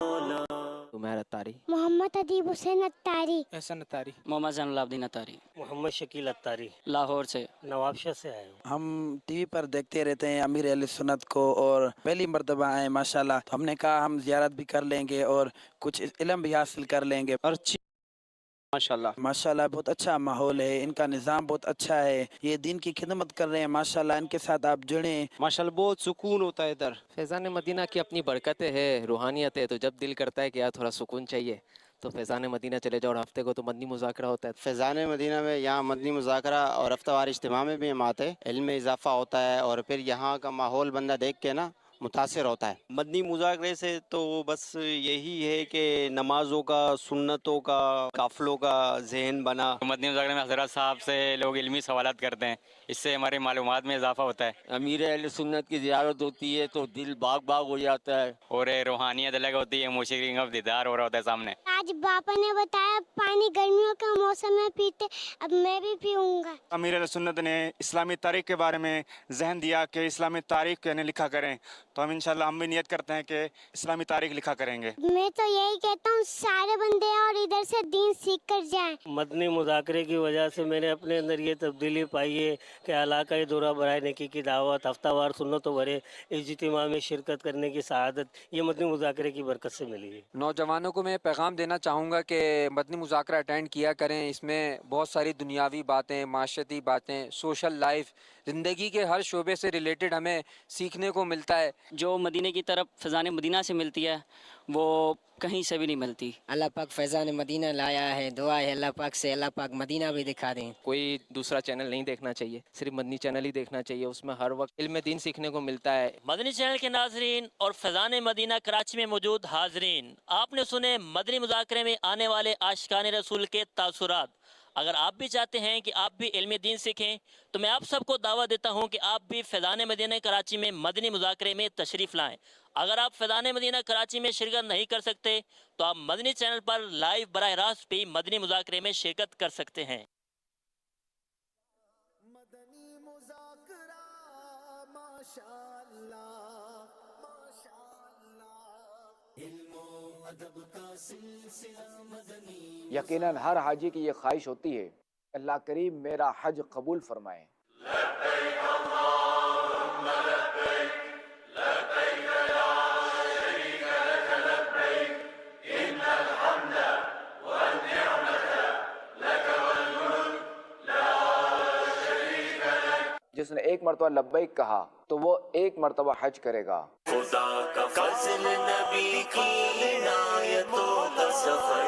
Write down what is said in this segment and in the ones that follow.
उमैर अत्तारी, मोहम्मद अदीब हुसैन अत्तारी, एहसन अत्तारी, मोहम्मद जैनुलाब्दीन अत्तारी, मोहम्मद शकील अत्तारी, लाहौर से। नवाबशाह से आए हूँ। हम टीवी पर देखते रहते हैं अमीर अहले सुन्नत को और पहली मर्तबा आए माशाल्लाह, तो हमने कहा हम ज़ियारत भी कर लेंगे और कुछ इल्म भी हासिल कर लेंगे। और माशाल्लाह माशाल्लाह बहुत अच्छा माहौल है, इनका निज़ाम बहुत अच्छा है, ये दीन की खिदमत कर रहे हैं माशाल्लाह, इनके साथ आप जुड़ें। माशाल्लाह बहुत सुकून होता है इधर। फैज़ान मदीना की अपनी बरकतें है, रूहानियत है, तो जब दिल करता है कि यार थोड़ा सुकून चाहिए तो फैज़ान मदीना चले जाओ। और हफ्ते को तो मदनी मुज़ाकरा होता है। फैज़ान मदीना में यहाँ मदनी मुज़ाकरा और हफ्तावार इज्तिमा में भी हम आते हैं, इल्म में इजाफ़ा होता है और फिर यहाँ का माहौल बंदा देख के ना मुतासिर होता है। मदनी मुज़ाकरे से तो बस यही है कि नमाज़ों का, सुन्नतों का, काफ़लों का ज़हन बना। मदनी मुज़ाकरे में हज़रत साहब से लोग इल्मी सवालात करते हैं, इससे हमारी मालूमात में इजाफ़ा होता है। अमीर अहले सुन्नत की ज़ियारत होती है तो दिल बाग बाग हो जाता है और रूहानियत अलग होती है, मुशीक़ी का दीदार हो रहा होता है सामने। आज बापा ने बताया पानी गर्मियों का मौसम में पीते, अब मैं भी पीऊंगा। अमीर अहले सुन्नत ने इस्लामी तारीख़ के बारे में जहन दिया कि इस्लामी तारीख़ यानी लिखा करें, तो हम इंशाल्लाह हम भी नियत करते हैं कि इस्लामी तारीख़ लिखा करेंगे। मैं तो यही कहता हूँ सारे बंदे और इधर से दीन सीख कर जाएं। मदनी मुज़ाकरे की वजह से मैंने अपने अंदर ये तब्दीली पाई है कि इलाक़ाई दौरा बराए नेकी की दावत, हफ्तावार सुन्नतों भरे इज्तिमा में शिरकत करने की सआदत ये मदनी मुज़ाकरे की बरकत से मिली है। नौजवानों को मैं पैगाम देना चाहूँगा कि मदनी मुज़ाकरा अटेंड किया करें। इसमें बहुत सारी दुनियावी बातें, माशरती बातें, सोशल लाइफ, ज़िंदगी के हर शोबे से रिलेटेड हमें सीखने को मिलता है। जो मदीने की तरफ फैज़ान मदीना से मिलती है वो कहीं से भी नहीं मिलती। अल्लाह पाक फैज़ान मदीना लाया है, दुआ है अल्लाह पाक से अल्लाह पाक मदीना भी दिखा दें। कोई दूसरा चैनल नहीं देखना चाहिए, सिर्फ मदनी चैनल ही देखना चाहिए। उसमें हर वक्त इल्म दीन सीखने को मिलता है। मदनी चैनल के नाजरीन और फैज़ान मदीना कराची में मौजूद हाजरीन, आपने सुने मदनी मुज़ाकरे में आने वाले आशिकान रसूल के तासुरात। अगर आप भी चाहते हैं कि आप भी इल्म दीन सीखें तो मैं आप सबको दावत देता हूं कि आप भी फैज़ान मदीना कराची में मदनी मुज़ाकरे में तशरीफ़ लाएं। अगर आप फैज़ान मदीना कराची में शिरकत नहीं कर सकते तो आप मदनी चैनल पर लाइव बराह रास्त भी मदनी मुज़ाकरे में शिरकत कर सकते हैं। यकीनन हर हाजी की ये ख्वाहिश होती है अल्लाह करीम मेरा हज कबूल फरमाए। जिसने एक मरतबा लब्बैक कहा तो वो एक मरतबा हज करेगा। खुदा का फज़ल नबी की इनायतों का सफर,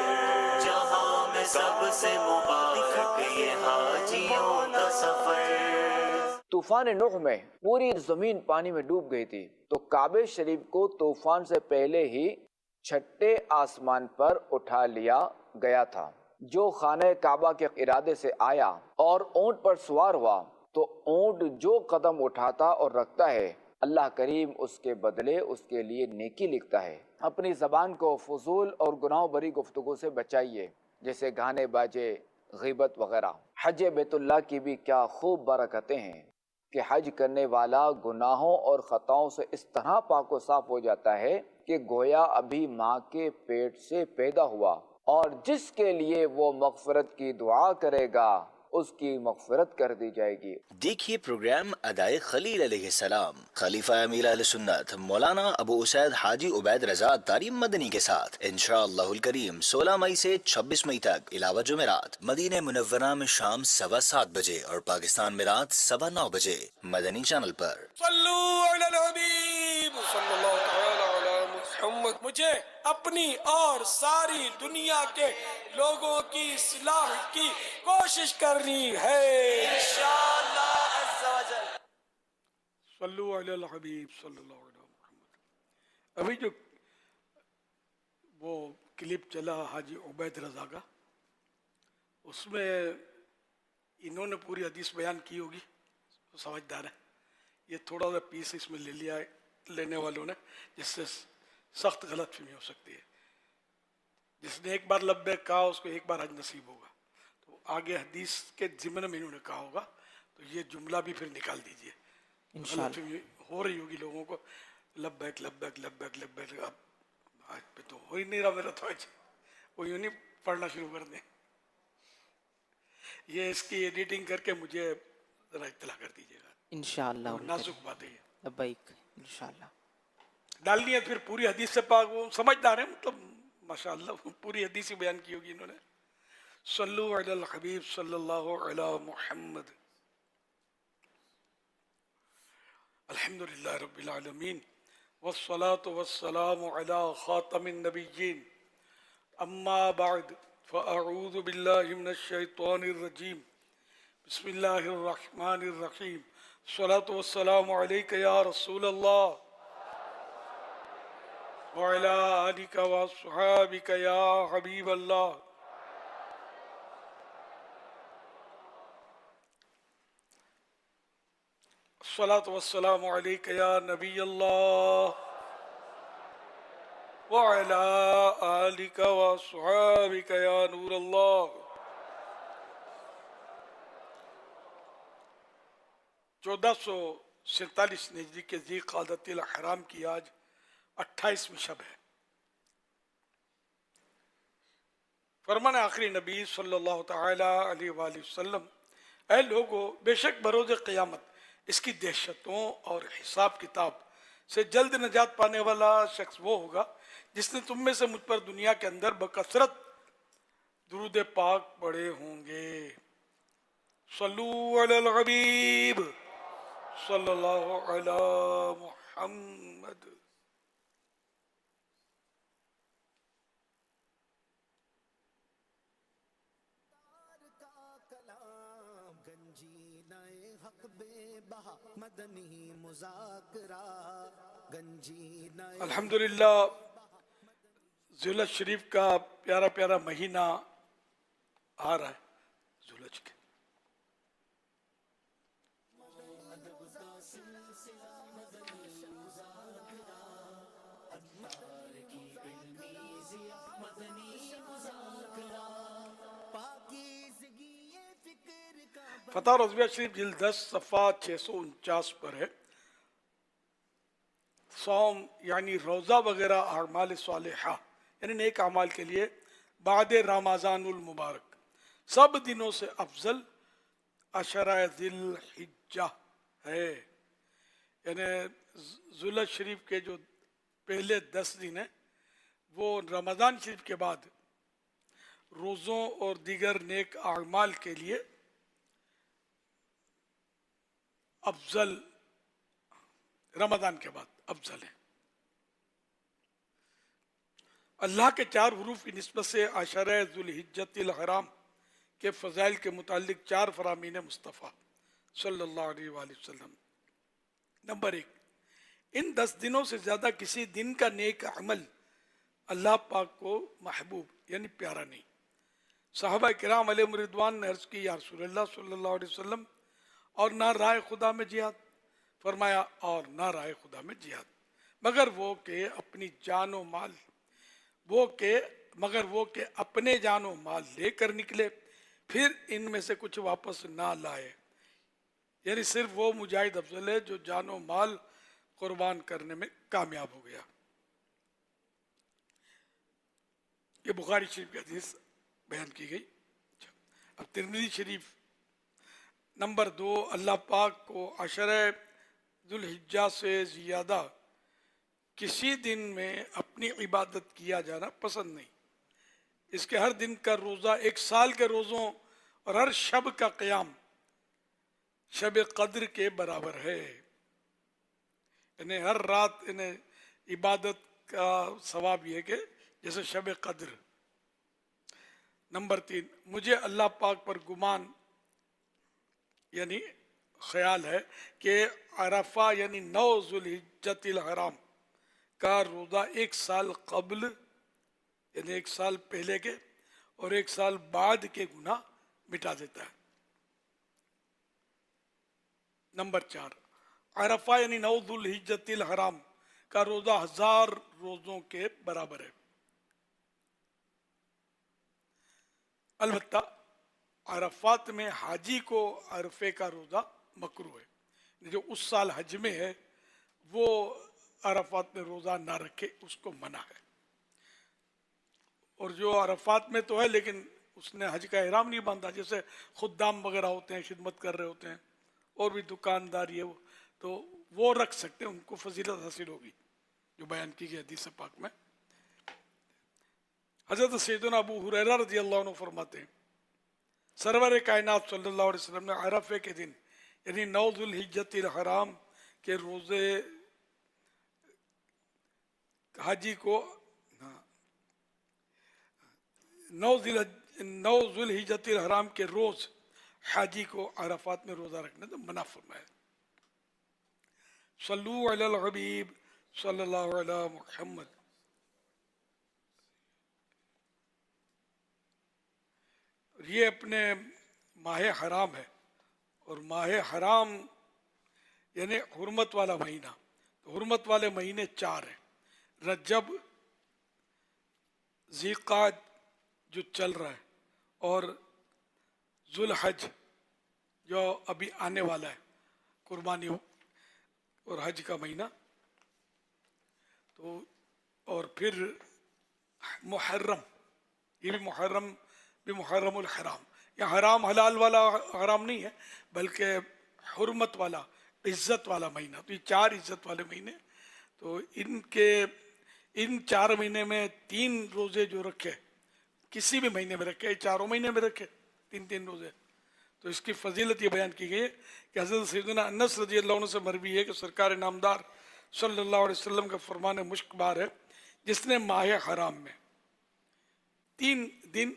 जहां में सबसे मुबारक ये हाजियों का सफर। तूफान नूह में पूरी जमीन पानी में डूब गई थी, तो काबे शरीफ को तूफान से पहले ही छठे आसमान पर उठा लिया गया था। जो खाने काबा के इरादे से आया और ऊंट पर सवार हुआ, तो ऊंट जो कदम उठाता और रखता है अल्लाह करीम उसके बदले उसके लिए नेकी लिखता है। अपनी ज़बान को फजूल और गुनाह भरी गुफ्तगू से बचाइए, जैसे गाने बाजे, ग़ीबत वगैरह। हज बैतुल्लाह की भी क्या खूब बरकतें हैं कि हज करने वाला गुनाहों और ख़ताओं से इस तरह पाक व साफ हो जाता है कि गोया अभी माँ के पेट से पैदा हुआ, और जिसके लिए वो मग़फ़िरत की दुआ करेगा उसकी मग़फ़िरत कर दी जाएगी। देखिए प्रोग्राम अदाए खलील अलैहिस्सलाम खलीफा अमीर अहले सुन्नत मौलाना अबू उसैद हाजी उबैद रज़ा अत्तारी मदनी के साथ इंशाअल्लाहुल करीम 16 मई से 26 मई तक इलावा जुमेरात मदीने मुनव्वरा में शाम 7:15 बजे और पाकिस्तान में रात 9:15 बजे मदनी चैनल पर। सल्लू अलल हबीब सल्लल्लाहु तआला अला मुहम्मद। मुझे अपनी और सारी दुनिया के लोगों की इस्लाह की कोशिश करनी है इंशाअल्लाह अज़्ज़ा वजल। सल्लू अलल हबीब सल्लल्लाहु अलैहि वसल्लम। अभी जो वो क्लिप चला हाजी उबैद रज़ा का, उसमें इन्होंने पूरी हदीस बयान की होगी, तो समझदार है। ये थोड़ा सा पीस इसमें ले लिया है लेने वालों ने, जिससे सख्त गलतफहमी हो सकती है। जिसने एक बार लब्बैक कहा उसको एक बार हज नसीब होगा, तो आगे हदीस के ज़िम्न में इन्होंने कहा होगा, तो ये जुमला भी फिर निकाल दीजिए। गलतफहमी हो रही होगी लोगों को, लब्बैक लब्बैक लब्बैक लब्बैक। अब आज पे तो हो ही नहीं रहा मेरा तो आज, वो यूं नहीं पढ़ना शुरू कर दें। ये इसकी एडिटिंग करके मुझे जरा इत्तला कर दीजिएगा। इंशाअल्लाह। नाजुक बात है ये, लब्बैक इंशाअल्लाह। डालनी है फिर पूरी हदीस से पाक, वो समझदार है मतलब माशाअल्लाह, पूरी हदीस ही बयान की होगी इन्होंने। सल्लु अलल हबीब सल्लल्लाहु अला मुहम्मद। अल्हम्दुलिल्लाह रब्बिल आलमीन वस्सलातु वस्सलामु अला खातमिन नबिय्यीन अम्मा बाद फ़अऊज़ु बिल्लाहि मिनश शैतानिर रजीम बिस्मिल्लाहिर रहमानिर रहीम सलातु वस्सलामु अलैका या रसूलल्लाह व अला आलिका व अस्हाबिका या हबीबल्लाह। सलातु वस्सलामु अलैका या नबी अल्लाह व अला आलिका व अस्हाबिका या नूर अल्लाह। 1447 निजरी के ज़ी क़ादतिल हराम की आज 28वीं शब है। फरमान आखिरी नबी सल्लल्लाहु तआला अलैहि वसल्लम, ऐ लोगो, बेशक बरोज़ क़यामत इसकी दहशतों और हिसाब किताब से जल्द नजात पाने वाला शख्स वो होगा जिसने तुम में से मुझ पर दुनिया के अंदर बकसरत दुरूद पाक पढ़े होंगे। सल्लु अलल हबीब सल्लल्लाहु अला मुहम्मद। अल्हम्दुलिल्लाह, ज़ुल्हज शरीफ का प्यारा प्यारा महीना आ रहा है। ज़ुल्हज के फतह रज़विया शरीफ जिल्द 10 सफ़ा 649 पर है। सौम यानी रोज़ा वगैरह अमाल सालिहा यानी नेक अमाल के लिए बाद रमज़ानुल मुबारक सब दिनों से अफजल अशरा ज़िल हिज्जा है। यानी ज़ुल्हज शरीफ के जो पहले 10 दिन हैं वो रमज़ान शरीफ के बाद रोज़ों और दीगर नेक अमाल के लिए अफजल, रमज़ान के बाद अफजल है। अल्लाह के 4 हरूफ की निस्बत से अशरा ज़ुल्हिज्जतिल हराम के फ़ज़ाइल के मुतालिक 4 फ़रामीन मुस्तफ़ा सल्लल्लाहु अलैहि वसल्लम। नंबर 1, इन 10 दिनों से ज़्यादा किसी दिन का नेक अमल अल्लाह पाक को महबूब यानी प्यारा नहीं। सहाबा किराम अलैहिम रिदवान ने अर्ज़ की, या रसूलल्लाह सल्लल्लाहु अलैहि वसल्लम, और ना राह खुदा में जिहाद? फरमाया, और ना राह खुदा में जिहाद मगर वो के अपनी जानो माल मगर वो के अपने जानो माल लेकर निकले, फिर इनमें से कुछ वापस ना लाए। यानी सिर्फ वो मुजाहिद अफजल है जो जानो माल कुर्बान करने में कामयाब हो गया। ये बुखारी शरीफ की हदीस बयान की गई। अब तिरमिज़ी शरीफ नंबर 2, अल्लाह पाक को अशरे ज़ुल्हिज्जा से ज़्यादा किसी दिन में अपनी इबादत किया जाना पसंद नहीं। इसके हर दिन का रोज़ा 1 साल के रोज़ों और हर शब का क़याम शब कद्र के बराबर है। यानी हर रात इन्हें इबादत का सवाब ये कि जैसे शब कद्र। नंबर 3, मुझे अल्लाह पाक पर गुमान यानी ख्याल है कि अरफा यानी 9 ज़ुल्हिज्जतिल हराम का रोज़ा 1 साल कबल यानी 1 साल पहले के और 1 साल बाद के गुनाह मिटा देता है। नंबर 4, अरफा यानी 9 ज़ुल्हिज्जतिल हराम का रोज़ा 1000 रोज़ों के बराबर है। अलबत्ता अरफात में हाजी को अरफे का रोज़ा मकरूह है। जो उस साल हज में है वो अरफात में रोज़ा ना रखे, उसको मना है। اور جو عرفات میں تو ہے لیکن اس نے حج کا احرام نہیں باندھا، جیسے خدام وغیرہ ہوتے ہیں خدمت کر رہے ہوتے ہیں اور بھی دکانداری ہے وہ، تو وہ رکھ سکتے ہیں، ان کو فضیلت حاصل ہوگی جو بیان کی گئی حدیث پاک میں۔ حضرت سیدنا ابو ہریرہ رضی اللہ عنہ فرماتے ہیں سرور کائنات صلی اللہ علیہ وسلم نے عرفے کے دن یعنی 9 ذوالحجۃ الحرام کے روزے حاجی کو 9 ذوالحجۃ الحرام کے روز حاجی کو عرفات میں روزہ رکھنے سے منع فرمایا۔ صلو علی الحبیب صلی اللہ علیہ محمد۔ یہ اپنے ماہ حرام ہے، اور ماہ حرام یعنی حرمت والا مہینہ، تو حرمت والے مہینے 4 ہیں، رجب، ذی القعدہ جو چل رہا ہے، اور ذوالحج جو ابھی آنے والا ہے، قربانی اور حج کا مہینہ، تو اور پھر محرم، یہ بھی محرم محرم الحرام، یہ حرام حلال والا حرام نہیں ہے بلکہ حرمت والا عزت والا مہینہ، تو یہ 4 عزت والے مہینے، تو ان 4 مہینے میں 3 روزے جو رکھے، کسی بھی مہینے میں رکھے، 4 مہینے میں رکھے 3 روزے، تو اس کی فضیلت یہ بیان کی گئی ہے کہ حضرت سیدنا انس رضی اللہ عنہ سے مروی ہے کہ سرکار نامدار صلی اللہ علیہ وسلم کا فرمان مشک بار ہے، جس نے ماہ حرام میں 3 دن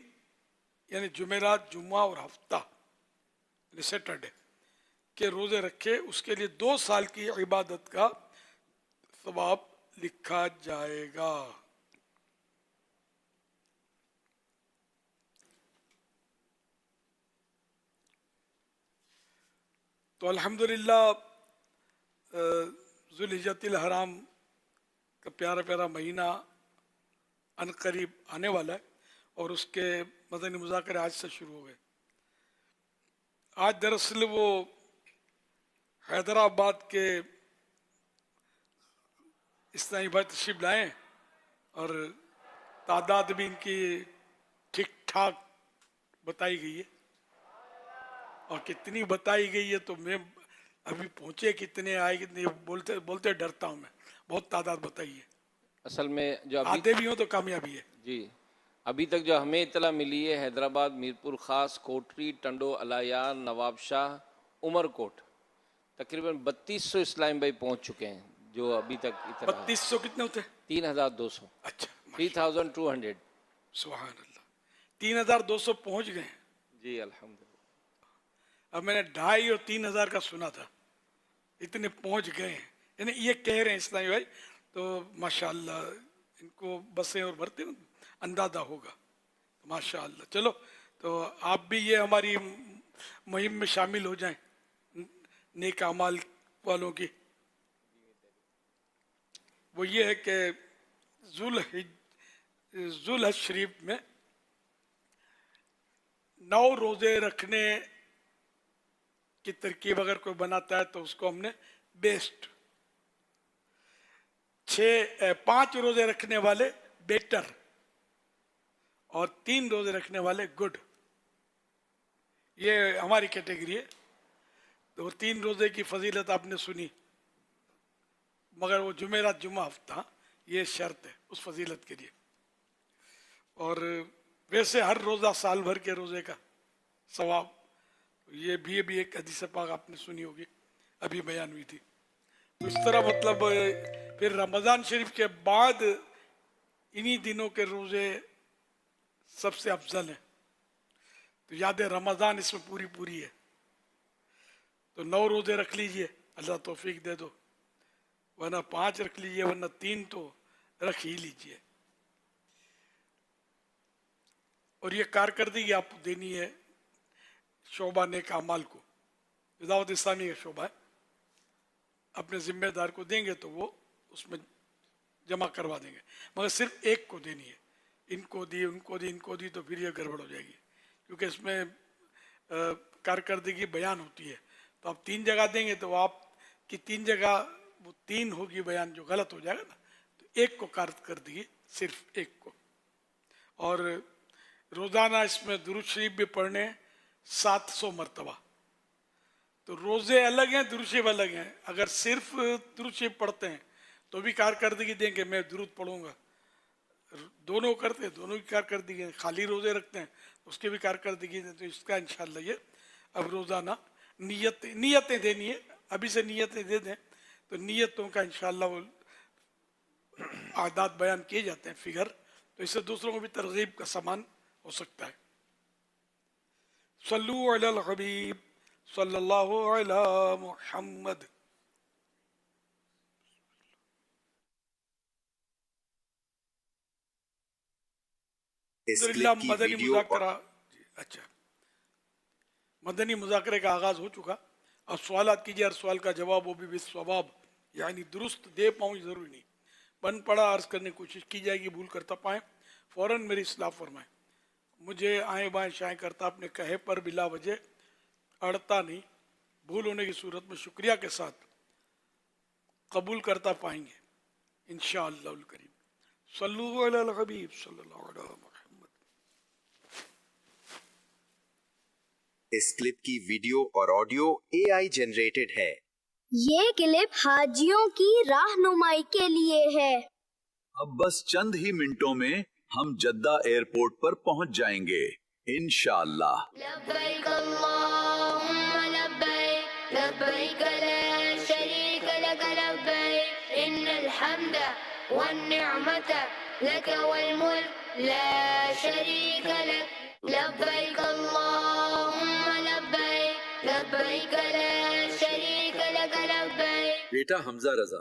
یعنی جمعرات، جمعہ اور ہفتہ یعنی سیٹرڈے کے روزے رکھے، اس کے لیے 2 سال کی عبادت کا ثواب لکھا جائے گا۔ تو الحمدللہ ذوالحجۃ الحرام کا پیارا پیارا مہینہ ان قریب آنے والا ہے، اور اس کے مدنی مذاکرے آج سے شروع ہو گئے۔ آج دراصل وہ حیدرآباد کے اسلامی بھائی تشریف لائے ہیں، اور تعداد بھی ان کی ٹھیک ٹھاک بتائی گئی ہے، اور کتنی بتائی گئی ہے تو میں ابھی پہنچے کتنے آئے کتنے بولتے ڈرتا ہوں، میں بہت تعداد بتائی ہے، اصل میں جو آتے بھی ہوں تو کامیابی ہے۔ جی ابھی تک جو ہمیں اطلاع ملی ہے، حیدرآباد، میرپور خاص، کوٹری، ٹنڈو، علایار، نواب شاہ، عمر کوٹ، تقریباً 3200 اسلام بھائی پہنچ چکے ہیں جو ابھی تک اطلاع۔ 3200 کتنے ہوتے ہیں؟ 3200۔ اچھا، 3200۔ سبحان اللہ، 3200 پہنچ گئے ہیں۔ جی الحمدللہ۔ اب میں نے 2500 اور 3000 کا سنا تھا، اتنے پہنچ گئے ہیں، یعنی یہ کہہ رہے ہیں اسلامی بھائی، تو ماشاءاللہ ان کو بسیں اور بھرتے اندازہ ہوگا، ماشاءاللہ۔ چلو تو آپ بھی یہ ہماری مہم میں شامل ہو جائیں، نیک اعمال والوں کی۔ وہ یہ ہے کہ ذوالحج شریف میں 9 روزے رکھنے کی ترکیب اگر کوئی بناتا ہے تو اس کو ہم نے بیسٹ، 5 روزے رکھنے والے بیٹر، اور 3 روزے رکھنے والے گڈ، یہ ہماری کیٹیگری ہے۔ تو 3 روزے کی فضیلت آپ نے سنی، مگر وہ جمعرات، جمعہ، ہفتہ یہ شرط ہے اس فضیلت کے لیے، اور ویسے ہر روزہ سال بھر کے روزے کا ثواب، یہ بھی ایک حدیث پاک آپ نے سنی ہوگی، ابھی بیان ہوئی تھی۔ اس طرح مطلب پھر رمضان شریف کے بعد انہی دنوں کے روزے سب سے افضل ہیں، تو یاد رمضان اس میں پوری ہے، تو 9 روزے رکھ لیجئے، اللہ توفیق دے دو، ورنہ 5 رکھ لیجئے، ورنہ 3 تو رکھ ہی لیجئے۔ اور یہ کارکردگی آپ دینی ہے شعبہ نیک اعمال کو، دعوت اسلامی کا شعبہ ہے، اپنے ذمہ دار کو دیں گے تو وہ اس میں جمع کروا دیں گے، مگر صرف ایک کو دینی ہے، ان کو دی ان کو دی ان کو دی تو پھر یہ گڑبڑ ہو جائے گی، کیونکہ اس میں کارکردگی بیان ہوتی ہے، تو آپ 3 جگہ دیں گے تو آپ کی 3 جگہ وہ 3 ہوگی بیان جو غلط ہو جائے گا نا، تو ایک کو کارکردگی صرف ایک کو، اور روزانہ اس میں درود شریف بھی پڑھنے 700 مرتبہ. تو روزے الگ ہیں، درود شریف الگ ہیں. اگر صرف درود شریف پڑھتے ہیں تو بھی کارکردگی دیں کہ میں درود پڑھوں گا. دونوں کرتے ہیں، دونوں کی کارکردگی ہیں. خالی روزے رکھتے ہیں اس کی بھی کارکردگی دیں. تو اس کا انشاءاللہ یہ اب روزانہ نیتیں دینی ہے. ابھی سے نیتیں دے دیں تو نیتوں کا انشاءاللہ وہ اعداد بیان کیے جاتے ہیں، فگر. تو اس سے دوسروں کو بھی ترغیب کا سامان ہو سکتا ہے. صلو علی الحبیب صلی اللہ علی محمد. مدنی مذاکرہ اچھا مدنی مذاکرے کا آغاز ہو چکا. اب سوالات کیجیے، ہر سوال کا جواب وہ بھی بالصواب یعنی درست دے پاؤں ضروری نہیں. بن پڑا عرض کرنے کی کوشش کی جائے گی، بھول کرتا پائیں فوراً میری اصلاح فرمائیں. مجھے آئیں بائیں شائیں کرتا اپنے کہے پر بلا وجہ اڑتا نہیں. بھول ہونے کی صورت میں شکریہ کے ساتھ قبول کرتا پائیں گے انشاءاللہ الکریم. صلو علی الحبیب صلی اللہ علیہ وسلم. اس کلپ کی ویڈیو اور آڈیو اے آئی جنریٹڈ ہے. یہ کلپ حاجیوں کی رہنمائی کے لیے ہے. اب بس چند ہی منٹوں میں ہم جدہ ایئرپورٹ پر پہنچ جائیں گے انشاءاللہ. لبیک اللہم لبیک لبیک لا شریک لک لبیک ان الحمد والنعمت لک والملک لا شریک لک لبیک اللہم لبیک لبیک لا شریک لک لبیک. بیٹا حمزہ رضا،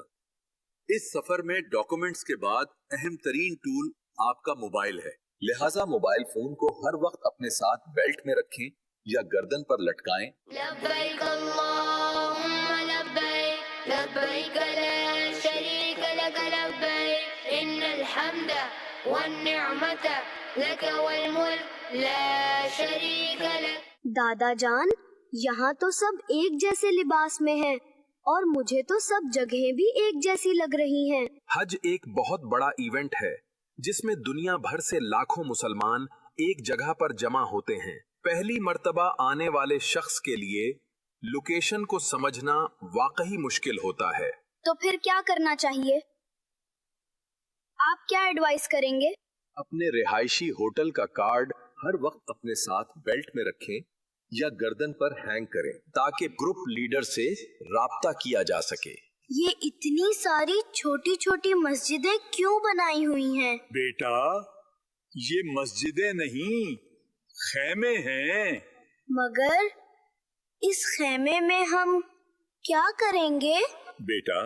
اس سفر میں ڈاکومنٹس کے بعد اہم ترین ٹول آپ کا موبائل ہے، لہٰذا موبائل فون کو ہر وقت اپنے ساتھ بیلٹ میں رکھیں یا گردن پر لٹکائیں. لبیک اللہم لبیک لبیک لا شریک لک لبیک ان الحمد والنعمت لک والملک لا شریک لک. دادا جان، یہاں تو سب ایک جیسے لباس میں ہیں اور مجھے تو سب جگہیں بھی ایک جیسی لگ رہی ہیں. حج ایک بہت بڑا ایونٹ ہے جس میں دنیا بھر سے لاکھوں مسلمان ایک جگہ پر جمع ہوتے ہیں. پہلی مرتبہ آنے والے شخص کے لیے لوکیشن کو سمجھنا واقعی مشکل ہوتا ہے. تو پھر کیا کرنا چاہیے؟ آپ کیا ایڈوائز کریں گے؟ اپنے رہائشی ہوٹل کا کارڈ ہر وقت اپنے ساتھ بیلٹ میں رکھیں یا گردن پر ہینگ کریں تاکہ گروپ لیڈر سے رابطہ کیا جا سکے. یہ اتنی ساری چھوٹی چھوٹی مسجدیں کیوں بنائی ہوئی ہیں؟ بیٹا یہ مسجدیں نہیں، خیمے ہیں. مگر اس خیمے میں ہم کیا کریں گے؟ بیٹا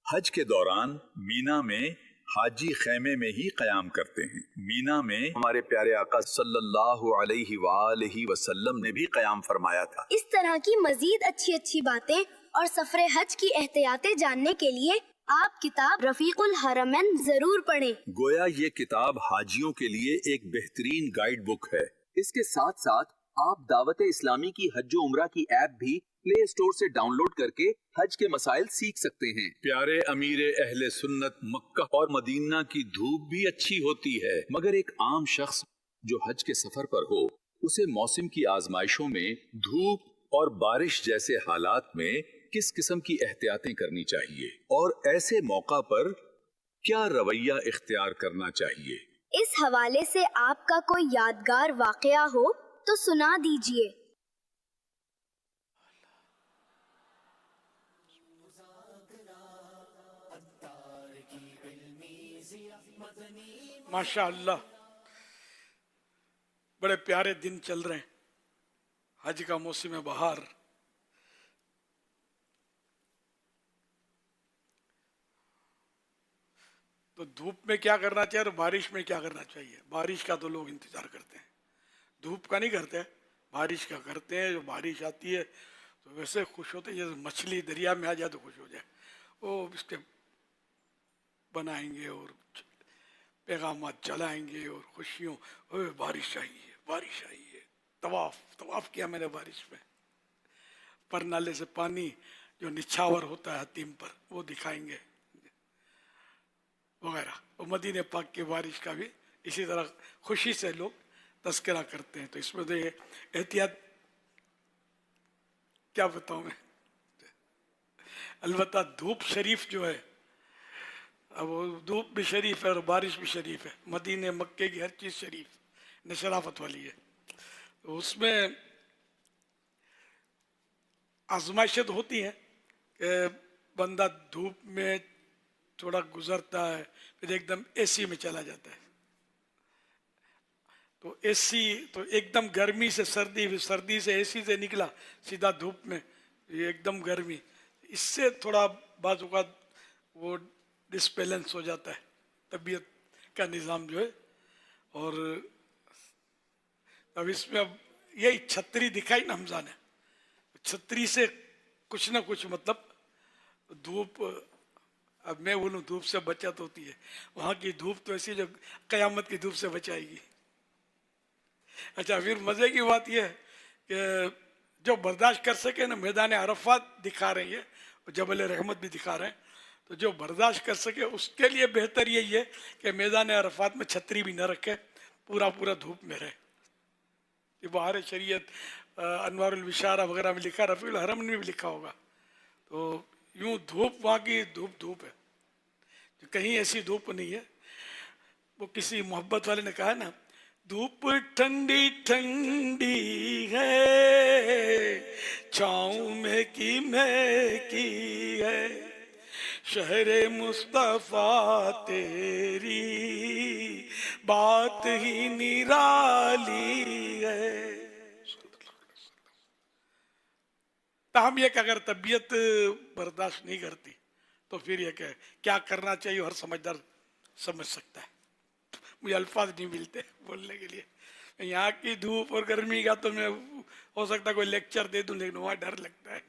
حج کے دوران مینا میں حاجی خیمے میں ہی قیام کرتے ہیں. مینا میں ہمارے پیارے آقا صلی اللہ علیہ وآلہ وسلم نے بھی قیام فرمایا تھا. اس طرح کی مزید اچھی اچھی باتیں اور سفر حج کی احتیاطیں جاننے کے لیے آپ کتاب رفیق الحرمین ضرور پڑھیں. گویا یہ کتاب حاجیوں کے لیے ایک بہترین گائیڈ بک ہے. اس کے ساتھ ساتھ آپ دعوت اسلامی کی حج و عمرہ کی ایپ بھی پلے اسٹور سے ڈاؤن لوڈ کر کے حج کے مسائل سیکھ سکتے ہیں. پیارے امیر اہل سنت، مکہ اور مدینہ کی دھوپ بھی اچھی ہوتی ہے، مگر ایک عام شخص جو حج کے سفر پر ہو اسے موسم کی آزمائشوں میں دھوپ اور بارش جیسے حالات میں کس قسم کی احتیاطیں کرنی چاہیے اور ایسے موقع پر کیا رویہ اختیار کرنا چاہیے. اس حوالے سے آپ کا کوئی یادگار واقعہ ہو تو سنا دیجئے. ماشاء اللہ بڑے پیارے دن چل رہے ہیں. حج کا موسم بہار. تو دھوپ میں کیا کرنا چاہیے اور بارش میں کیا کرنا چاہیے؟ بارش کا تو لوگ انتظار کرتے ہیں، دھوپ کا نہیں کرتے، بارش کا کرتے ہیں. جو بارش آتی ہے تو ویسے خوش ہوتے ہیں جیسے مچھلی دریا میں آ جائے تو خوش ہو جائے. وہ اس کے بنائیں گے اور پیغامات چلائیں گے اور خوشیوں، بارش آئی ہے، بارش آئی ہے. طواف کیا میں نے بارش میں. پر نالے سے پانی جو نچھاور ہوتا ہے حتیم پر وہ دکھائیں گے وغیرہ. اور مدینہ پاک کے بارش کا بھی इसी तरह खुशी से लोग तस्करा करते हैं। तो इसमें तो ये एहतियात क्या बताऊं मैं। अलबत्ता धूप शरीफ जो है, अब वो धूप भी शरीफ है और बारिश भी शरीफ है। मदीने मक्के की हर चीज़ शरीफ ने शराफत वाली है। तो उसमें आजमाइशें तो होती हैं कि बंदा धूप में थोड़ा गुजरता है, फिर एकदम एसी में चला जाता है। तो एसी तो एकदम गर्मी से सर्दी, फिर सर्दी से एसी से निकला सीधा धूप में, ये एकदम गर्मी, इससे थोड़ा बाज़ औक़ात वो डिसबैलेंस हो जाता है तबीयत का निज़ाम जो है। और अब इसमें अब यही छतरी दिखाई ना हमजा ने, छतरी से कुछ ना कुछ मतलब धूप, अब मैं बोलूँ धूप से बचत होती है, वहाँ की धूप तो ऐसी जो क़यामत की धूप से बचाएगी। अच्छा, फिर मज़े की बात यह है कि जो बर्दाश्त कर सके ना, मैदान अरफात दिखा रही है और जबल रहमत भी दिखा रहे हैं, तो जो बर्दाश्त कर सके उसके लिए बेहतर यही है कि मैदान अरफात में छतरी भी न रखे, पूरा पूरा धूप में रहे। ये बहार शरीयत अनवारुल विशारा वगैरह में लिखा, रफ़ीउल हरम में भी लिखा होगा। तो यूँ धूप वहाँ की धूप है, जो कहीं ऐसी धूप नहीं है। वो किसी मोहब्बत वाले ने कहा ना, धूप ठंडी ठंडी है, छाँव में की है, शहरे मुस्तफ़ा तेरी बात ही निराली है। ताहम यह कि अगर तबीयत बर्दाश्त नहीं करती तो फिर यह क्या करना चाहिए, हर समझदार समझ सकता है। मुझे अल्फाज नहीं मिलते बोलने के लिए। यहाँ की धूप और गर्मी का तो मैं हो सकता है कोई लेक्चर दे दूं, लेकिन वहाँ डर लगता है।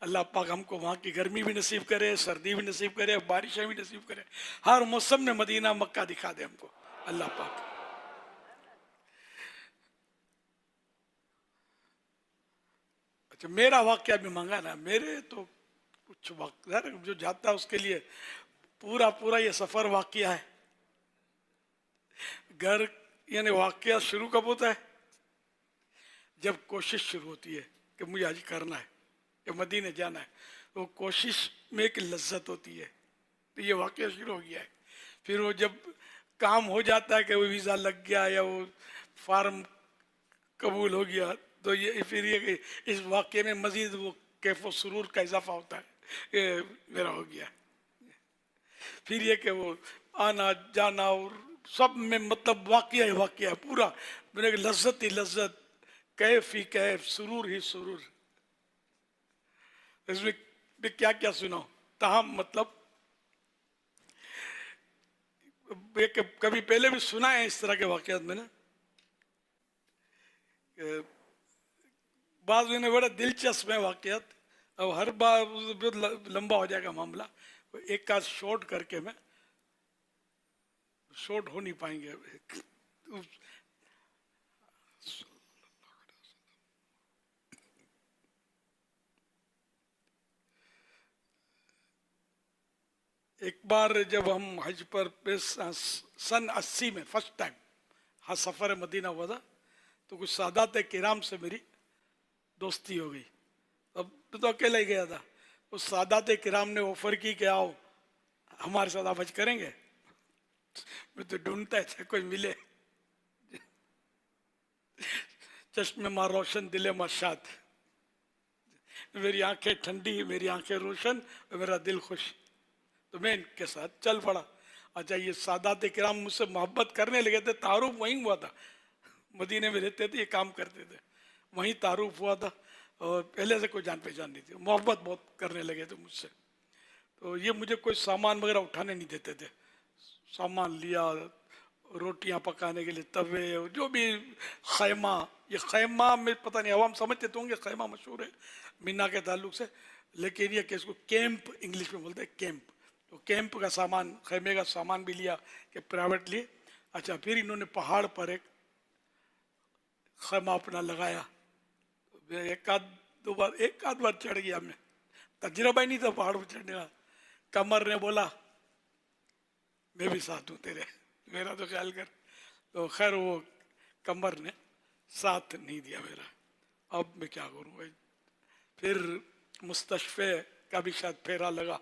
अल्लाह पाक हमको वहाँ की गर्मी भी नसीब करे, सर्दी भी नसीब करे, बारिशें भी नसीब करे, हर मौसम में मदीना मक्का दिखा दे हमको अल्लाह पाक। अच्छा, मेरा वाक़या भी मांगा ना, मेरे तो कुछ वाक़या जो जाता है उसके लिए पूरा ये सफ़र वाक़या है। घर यानी वाक़या शुरू कब होता है? जब कोशिश शुरू होती है कि मुझे हज करना है या मदीने जाना है, तो कोशिश में एक लज्जत होती है, तो ये वाक़या शुरू हो गया है। फिर वो जब काम हो जाता है कि वो वीज़ा लग गया या वो फार्म कबूल हो गया, तो ये फिर ये कि इस वाक़े में मज़ीद वो कैफ व सुरूर का इजाफा होता है, ये मेरा हो गया। फिर ये कि वो आना जाना और सब में मतलब वाक़या ही वाक़या है पूरा, मैंने लज्जत ही लज्जत, कैफ ही कैफ, सुरूर ही सुरूर। इसमें क्या क्या सुनाओ, ताहम मतलब कभी पहले भी सुना है इस तरह के वाक़यात में ना। बाद में बड़ा दिलचस्प है वाक़यात, अब हर बार लंबा हो जाएगा मामला, एक का शॉर्ट करके मैं शॉर्ट हो नहीं पाएंगे। एक बार जब हम हज पर सन 80 में फर्स्ट टाइम हाँ सफ़र मदीना हुआ था, तो कुछ सादात किराम से मेरी दोस्ती हो गई। अब तो अकेला ही गया था, उस सादात किराम ने ऑफर की कि आओ हमारे साथ आप हज करेंगे। मैं तो ढूंढता था कोई मिले। चश्मे माँ रोशन दिले माँ शाद, मेरी आंखें ठंडी, मेरी आंखें रोशन और मेरा दिल खुश, तो मैं इनके साथ चल पड़ा। अच्छा, ये सादात किराम मुझसे मोहब्बत करने लगे थे, तारुफ वहीं हुआ था, मदीने में रहते थे, ये काम करते थे, वहीं तारुफ हुआ था और पहले से कोई जान पहचान नहीं थी, मोहब्बत बहुत करने लगे थे मुझसे। तो ये मुझे कोई सामान वगैरह उठाने नहीं देते थे, सामान लिया, रोटियां पकाने के लिए तवे, जो भी खैमा, ये खैमा में पता नहीं अवाम समझते तो होंगे, खैमा मशहूर है मीना के ताल्लुक से, लेकिन ये कि इसको कैंप इंग्लिश में बोलते हैं, कैंप। तो कैंप का सामान, खैमे का सामान भी लिया कि प्राइवेटली। अच्छा, फिर इन्होंने पहाड़ पर एक खैमा अपना लगाया, एक आध बार चढ़ गया मैं, तजर्बा ही नहीं था पहाड़ पर चढ़ने का। कमर ने बोला मैं भी साथ हूँ तेरे, मेरा तो ख्याल कर। तो खैर वो कमर ने साथ नहीं दिया मेरा, अब मैं क्या करूँ। फिर मुस्तशफे का भी शायद फेरा लगा,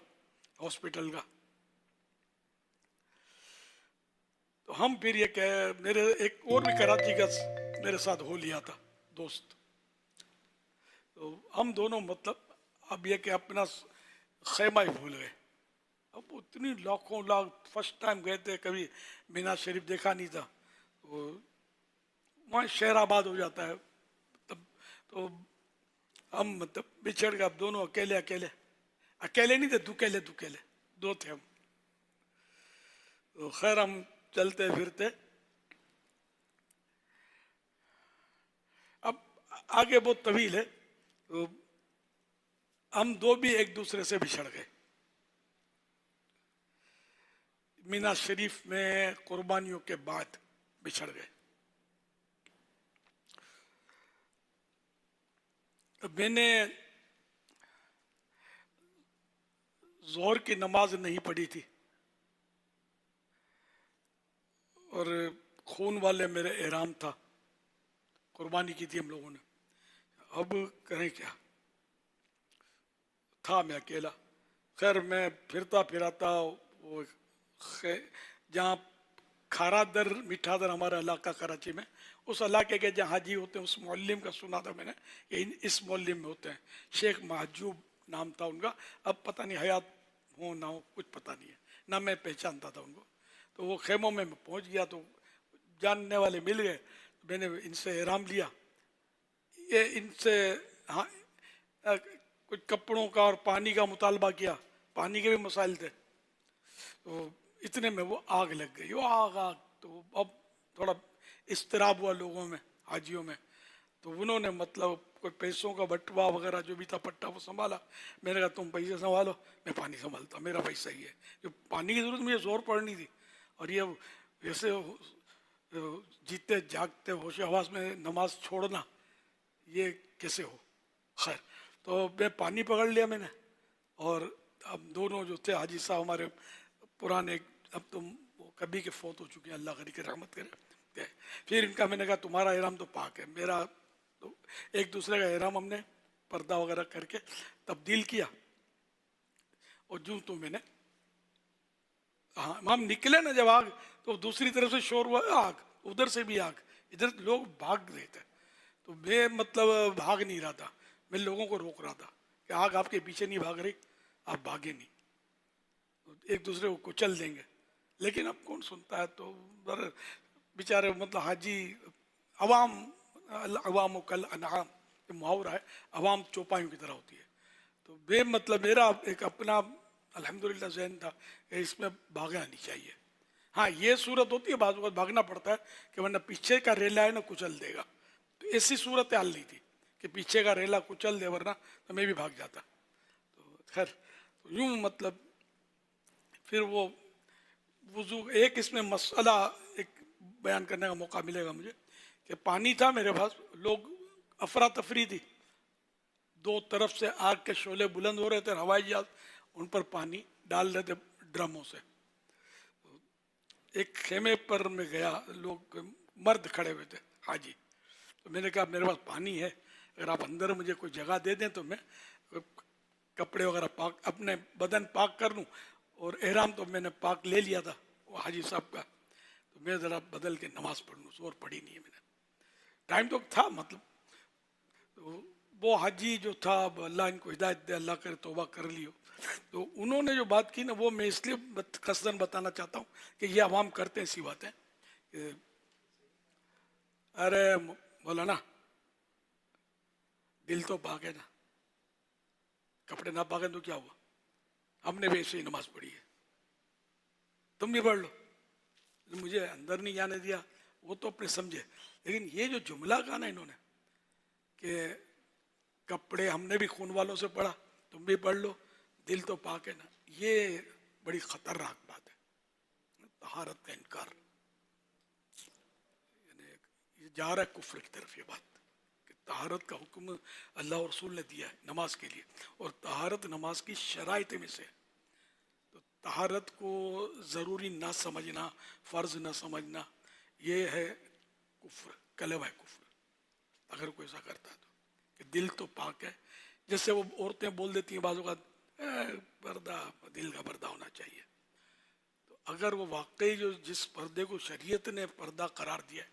हॉस्पिटल का। तो हम फिर ये कह, मेरे एक और भी कराची का मेरे साथ हो लिया था दोस्त, तो हम दोनों मतलब अब ये कि अपना खेमा ही भूल गए। अब उतनी लाखों लाख फर्स्ट टाइम गए थे, कभी मीना शरीफ देखा नहीं था, तो वहाँ शहराबाद हो जाता है तब। तो हम मतलब बिछड़ गए, अब दोनों अकेले अकेले, अकेले नहीं थे, दुकेले दुकेले दो थे हम। तो खैर हम चलते फिरते, अब आगे बहुत तवील है, तो हम दो भी एक दूसरे से बिछड़ गए। मीना शरीफ में कुर्बानियों के बाद बिछड़ गए। मैंने जोहर की नमाज नहीं पढ़ी थी और खून वाले मेरे एहराम था, कुर्बानी की थी हम लोगों ने। अब करें क्या, था मैं अकेला। खैर मैं फिरता फिराता वो जहाँ खारा दर मीठा दर हमारा इलाका कराची में, उस इलाके के जहाँ हाजी होते हैं, उस मौलिम का सुना था मैंने कि इस मौलिम में होते हैं। शेख महजूब नाम था उनका, अब पता नहीं हयात हो ना हो, कुछ पता नहीं है, ना मैं पहचानता था उनको। तो वो खेमों में मैं पहुँच गया, तो जानने वाले मिल गए, मैंने इनसे एहराम लिया। ये इनसे हाँ कुछ कपड़ों का और पानी का मुतालबा किया, पानी के भी मसाइल थे। तो इतने में वो आग लग गई, वो आग। तो अब थोड़ा इस्तिराब हुआ लोगों में, हाजियों में। तो उन्होंने मतलब कोई पैसों का बटवा वगैरह जो भी था पट्टा वो संभाला। मैंने कहा तुम पैसे संभालो, मैं पानी संभालता, मेरा पैसा ही है। जो पानी की जरूरत मुझे जोर पड़नी थी, और ये ऐसे जीते जागते होश हवास में नमाज छोड़ना, ये कैसे हो। खैर तो मैं पानी पकड़ लिया मैंने, और अब दोनों जो थे हाजी साहब हमारे पुराने, अब तो कभी के फौत हो चुके हैं, अल्लाह करी के रहमत करे। फिर इनका मैंने कहा तुम्हारा एहराम तो पाक है, मेरा तो एक दूसरे का एहराम हमने पर्दा वगैरह करके तब्दील किया। और जूं तो मैंने हाँ हम निकले ना जब आग, तो दूसरी तरफ से शोर हुआ आग, उधर से भी आग, इधर लोग भाग रहे थे। तो मैं मतलब भाग नहीं रहा था, मैं लोगों को रोक रहा था कि आग आपके पीछे नहीं भाग रही, आप भागे नहीं, एक दूसरे को कुचल देंगे। लेकिन अब कौन सुनता है। तो बेचारे मतलब हाजी अवाम कल अनाम, ये मुहावरा है, अवाम चौपाइयों की तरह होती है। तो बे मतलब मेरा एक अपना अल्हम्दुलिल्लाह ज़हन था कि इसमें भागना नहीं चाहिए। हाँ ये सूरत होती है, बाज़ वक़्त भागना पड़ता है कि वरना पीछे का रेला है ना कुचल देगा। तो ऐसी सूरत हाल नहीं थी कि पीछे का रेला कुचल दे, वरना तो मैं भी भाग जाता। तो खैर तो यूँ मतलब फिर वो वुज़ू, एक इसमें मसला एक बयान करने का मौका मिलेगा मुझे कि पानी था मेरे पास, लोग अफरा तफरी थी, दो तरफ से आग के शोले बुलंद हो रहे थे, हवाई जहाज उन पर पानी डाल रहे थे ड्रमों से। एक खेमे पर मैं गया, लोग मर्द खड़े हुए थे हाजी। तो मैंने कहा मेरे पास पानी है, अगर आप अंदर मुझे कोई जगह दे दें तो मैं कपड़े वगैरह पाक, अपने बदन पाक कर लूँ। और एहराम तो मैंने पाक ले लिया था वो हाजी साहब का, तो मैं ज़रा बदल के नमाज़ पढ़ लूँ, जोर पढ़ी नहीं है मैंने, टाइम तो था मतलब। तो वो हाजी जो था, अल्लाह इनको हिदायत दे, अल्लाह करे तौबा कर लियो। तो उन्होंने जो बात की ना, वो मैं इसलिए कसदन बताना चाहता हूँ कि ये आवाम करते हैं ऐसी बातें। अरे बोला ना, दिल तो पाक है ना, कपड़े ना पाके तो क्या हुआ, हमने भी ऐसे ही नमाज पढ़ी है, तुम भी पढ़ लो। मुझे अंदर नहीं जाने दिया, वो तो अपने समझे। लेकिन ये जो जुमला कहा ना इन्होंने कि कपड़े हमने भी खून वालों से पढ़ा, तुम भी पढ़ लो, दिल तो पाक है ना, ये बड़ी खतरनाक बात है। तहारत का इनकार, ये जा रहा है कुफ्र की तरफ। ये बात कि तहारत का हुक्म अल्लाह और रसूल ने दिया है नमाज के लिए, और तहारत नमाज की शराइत में से। तो तहारत को ज़रूरी ना समझना, फ़र्ज़ ना समझना, ये है कुफ्र, कलमा है कुफ्र। अगर कोई ऐसा करता है तो कि दिल तो पाक है, जैसे वो औरतें बोल देती हैं बाज़ों का पर्दा, दिल का पर्दा होना चाहिए। तो अगर वो वाकई जो जिस पर्दे को शरीयत ने पर्दा करार दिया है,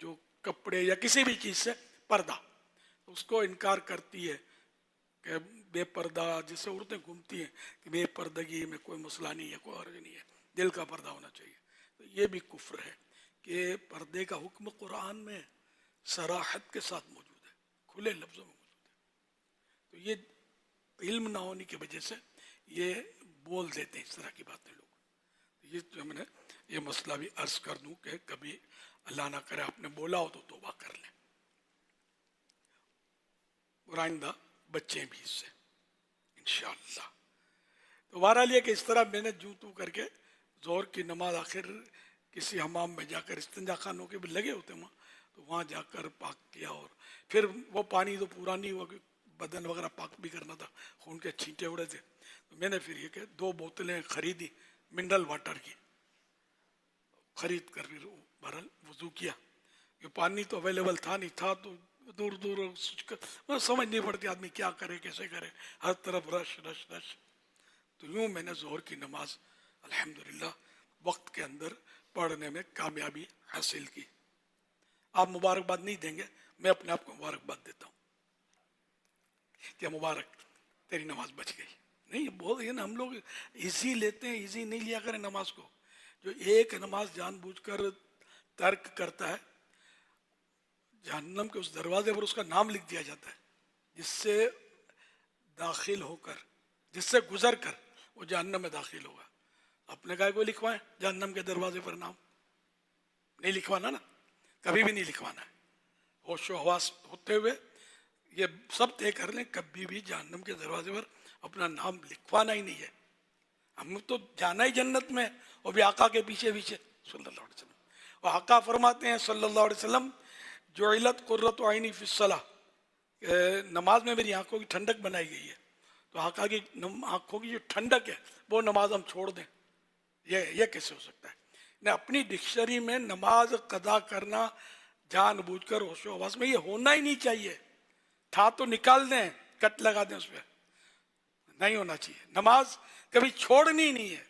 जो कपड़े या किसी भी चीज़ से पर्दा, उसको इनकार करती है कि बेपर्दा, जिससे औरतें घूमती हैं कि बेपर्दगी में कोई मसला नहीं है, कोई हर्ज नहीं है, दिल का पर्दा होना चाहिए, तो ये भी कुफ्र है कि पर्दे का हुक्म कुरान में सराहत के साथ मौजूद है, खुले लफ्ज़ों में मौजूद है। तो ये इल्म ना होने की वजह से ये बोल देते हैं इस तरह की बातें लोग। तो ये जो मैंने ये मसला भी अर्ज़ कर दूं कि कभी अल्लाह ना करे आपने बोला हो तो तौबा कर लें, और आइंदा बच्चे भी इससे इंशाअल्लाह। तो बहरहाल ये कि इस तरह मैंने जूं तू करके ज़ोहर की नमाज आखिर किसी हमाम में जाकर, इस्तिंजा खानों के भी लगे होते वहाँ, तो वहाँ जाकर पाक किया, और फिर वो पानी तो पूरा नहीं हुआ, बदन वगैरह पाक भी करना था, खून के छींटे उड़े थे, तो मैंने फिर ये कि 2 बोतलें खरीदी मिनरल वाटर की, खरीद कर फिर बहरहाल वज़ू किया। ये पानी तो अवेलेबल था नहीं, था तो दूर दूर समझ नहीं पड़ती आदमी क्या करे कैसे करे, हर तरफ रश रश रश। तो यूँ मैंने ज़ोहर की नमाज अल्हम्दुलिल्लाह वक्त के अंदर पढ़ने में कामयाबी हासिल की। आप मुबारकबाद नहीं देंगे, मैं अपने आप को मुबारकबाद देता हूँ, क्या मुबारक तेरी नमाज बच गई। नहीं बोल ये ना, हम लोग इजी लेते हैं, इजी नहीं लिया करें नमाज को। जो एक नमाज जानबूझकर तर्क करता है, जहन्नम के उस दरवाजे पर उसका नाम लिख दिया जाता है, जिससे दाखिल होकर, जिससे गुजर कर वो जहन्नम में दाखिल होगा। अपने काय को लिखवाएं जहन्नम के दरवाजे पर नाम? नहीं लिखवाना ना, कभी भी नहीं लिखवाना है। होशो हवास होते हुए ये सब तय कर लें, कभी भी जहन्नम के दरवाजे पर अपना नाम लिखवाना ही नहीं है। हम तो जाना ही जन्नत में, वो भी आका के पीछे पीछे सल्लल्लाहु अलैहि वसल्लम। और आका फरमाते हैं सल्लल्लाहु अलैहि वसल्लम, जुइलत कुर्रतु ऐनी फिस्सलाह, नमाज में मेरी आंखों की ठंडक बनाई गई है। तो आका की आंखों की जो ठंडक है वो नमाज हम छोड़ दें, ये कैसे हो सकता है? ने अपनी डिक्शनरी में नमाज कदा करना जानबूझकर होशो हवास में, ये होना ही नहीं चाहिए। था तो निकाल दें, कट लगा दें उस पर, नहीं होना चाहिए। नमाज कभी छोड़नी ही नहीं है।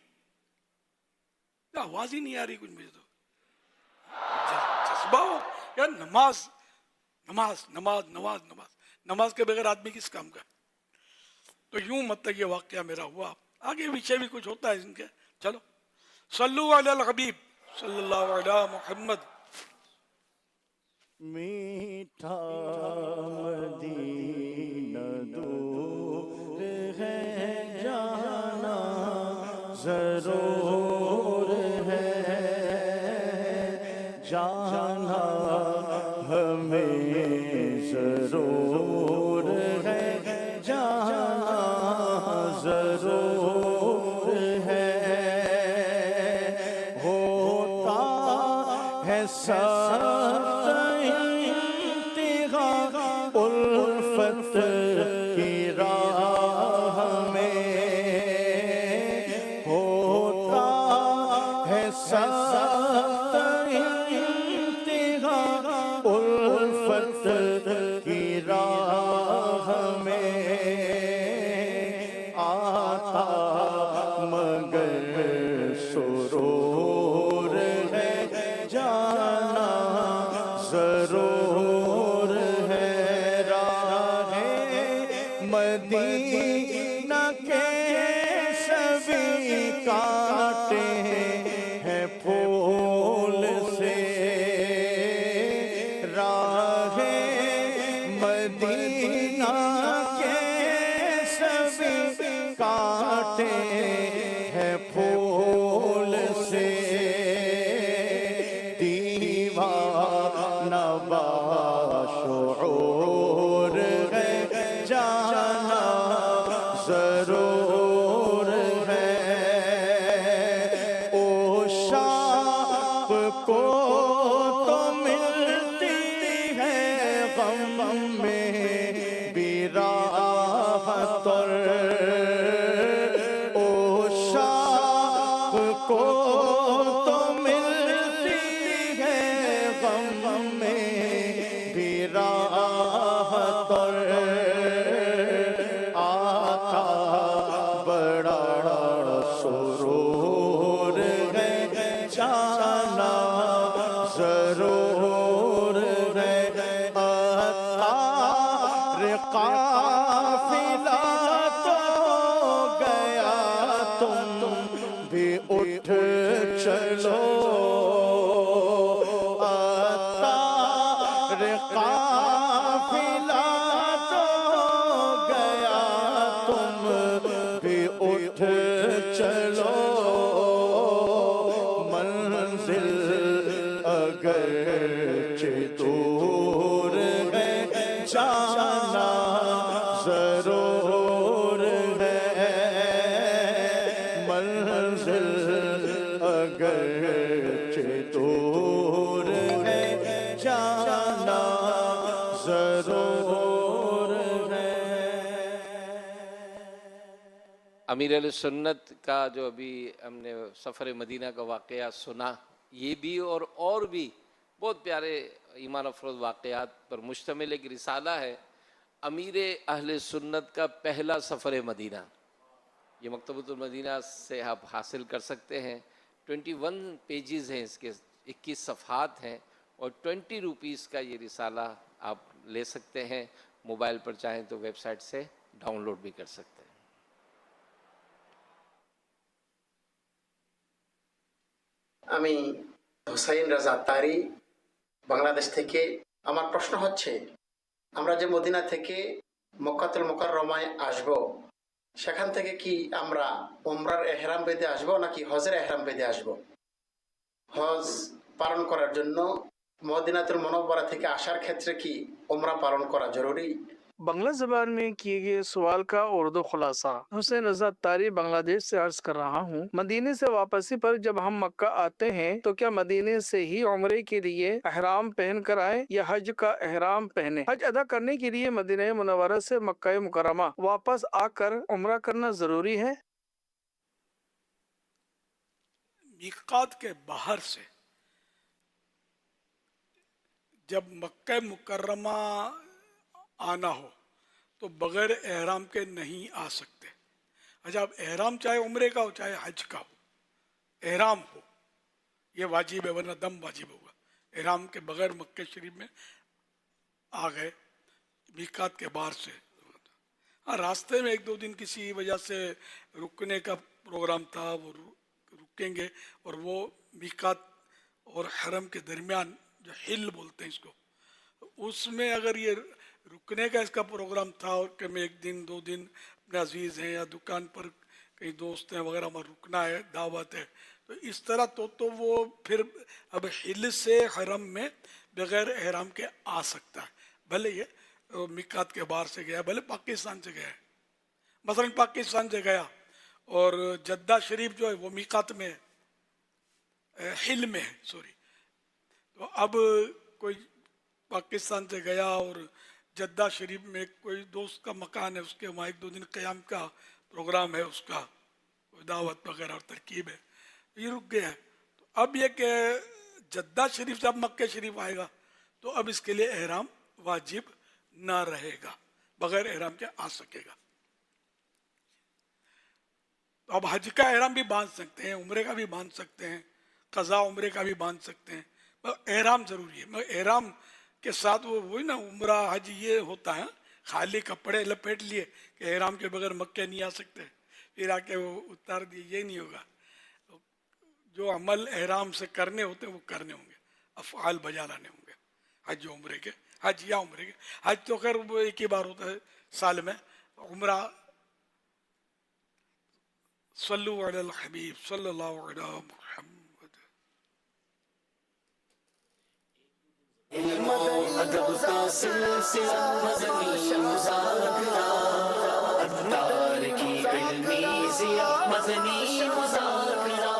आवाज ही नहीं आ रही कुछ मुझे तो, जज्बा हो यार, नमाज नमाज नमाज नमाज नमाज नमाज के बगैर आदमी किस काम का? तो यूं मतलब ये वाकया मेरा हुआ। आगे पीछे भी कुछ होता है इनके। चलो सल्लु अलल हबीब सल्लल्लाहु अलैहि मुहम्मद। मीठा मदीना दूर है जाना जरूर है, जाना हमें जरूर है, जाना जरूर है। होता है उल्फत की राह में, होता है सख्त इंतहा उल्फत की राह में, आता मगर सुरूर है, जाना जरूर है। मदीना के सभी कांटे हैं फूल से, राहे चलो अतार काफिला तो गया तुम भी उठ चलो मंजिल अगरचे दूर है जाना जरूर है मंजिल अगरचे दूर है जाना जरूर है। अमीर अहले सुन्नत का जो अभी हमने सफ़र मदीना का वाक़या सुना, ये भी और भी बहुत प्यारे ईमान अफरोज़ वाक़यात पर मुश्तमिल एक रिसाला है अमीर अहले सुन्नत का पहला सफ़र मदीना। ये मकतबतुल मदीना से आप हासिल कर सकते हैं। 21 पेजेस हैं इसके, 21 सफ़हात हैं और 20 रुपीज़ का ये रिसाला आप ले सकते हैं। मोबाइल पर चाहें तो वेबसाइट से डाउनलोड भी कर सकते हैं। আমি হুসাইন রাজা তারি বাংলাদেশ থেকে। আমার প্রশ্ন হচ্ছে, আমরা যে মদিনা থেকে মক্কাতুল মুকাররমায় আসব, সেখান থেকে কি আমরা উমরার এহরাম বেঁধে আসব নাকি হজের এহরাম বেঁধে আসব? হজ পালন করার জন্য মদিনাতুল মুনাওয়ারা থেকে আসার ক্ষেত্রে কি উমরা পালন করা জরুরি? बांग्ला ज़बान में किए गए सवाल का उर्दू खुलासा। हुसैन रज़ा तारी बांग्लादेश से अर्ज कर रहा हूँ, मदीने से वापसी पर जब हम मक्का आते हैं तो क्या मदीने से ही उम्रे के लिए एहराम पहन कर आए या हज का एहराम पहने? हज अदा करने के लिए मदीना मुनव्वरा से मक्का मुकर्रमा वापस आकर उम्रा करना जरूरी है? मीकात के बाहर से जब मक्का मुकर्रमा आना हो तो बगैर एहराम के नहीं आ सकते। अच्छा, अब एहराम चाहे उम्रे का हो चाहे हज का हो, एहराम हो ये वाजिब है, वरना दम वाजिब होगा। एहराम के बगैर मक्के शरीफ में आ गए मीकात के बाहर से। हाँ, रास्ते में 1-2 दिन किसी वजह से रुकने का प्रोग्राम था, वो रुकेंगे और वो मीकात और हरम के दरमियान जो हिल बोलते हैं इसको, उसमें अगर ये रुकने का इसका प्रोग्राम था और कि मैं 1-2 दिन अपने अजीज़ हैं या दुकान पर कहीं दोस्त हैं वगैरह वहाँ रुकना है, दावत है, तो इस तरह तो वो फिर अब हिल से हरम में बगैर एहराम के आ सकता है, भले ये मीकात के बाहर से गया, भले पाकिस्तान से गया है। मसलन पाकिस्तान से गया और जद्दा शरीफ जो है वो मीकात में है, हिल में है, सॉरी। तो अब कोई पाकिस्तान से गया और जद्दा शरीफ में कोई दोस्त का मकान है, उसके वहाँ 1-2 दिन क़याम का प्रोग्राम है, उसका दावत वगैरह और तरकीब है, ये रुक गया है। तो अब ये कि जद्दा शरीफ से अब मक्के शरीफ आएगा तो अब इसके लिए एहराम वाजिब ना रहेगा, बगैर एहराम के आ सकेगा। तो अब हज का एहराम भी बांध सकते हैं, उम्रे का भी बांध सकते हैं, क़ज़ा उम्रे का भी बांध सकते हैं, एहराम ज़रूरी है। एहराम के साथ वो वही ना उम्रा हज ये होता है, खाली कपड़े लपेट लिए कि एहराम के बगैर मक्के नहीं आ सकते, फिर आके वो उतार दिए, ये नहीं होगा। जो अमल एहराम से करने होते हैं वो करने होंगे, अफ़आल बजा लाने होंगे हज उम्रे के। हज या उम्रे के, हज तो खैर वो एक ही बार होता है साल में, उम्रा सल्लु अलल हबीब सल्लल्लाहु अलैहि वसल्लम। अदब का सिलसिला मदनी मुज़ाकरा, अत्तार की इल्मी ज़िया मदनी मुज़ाकरा।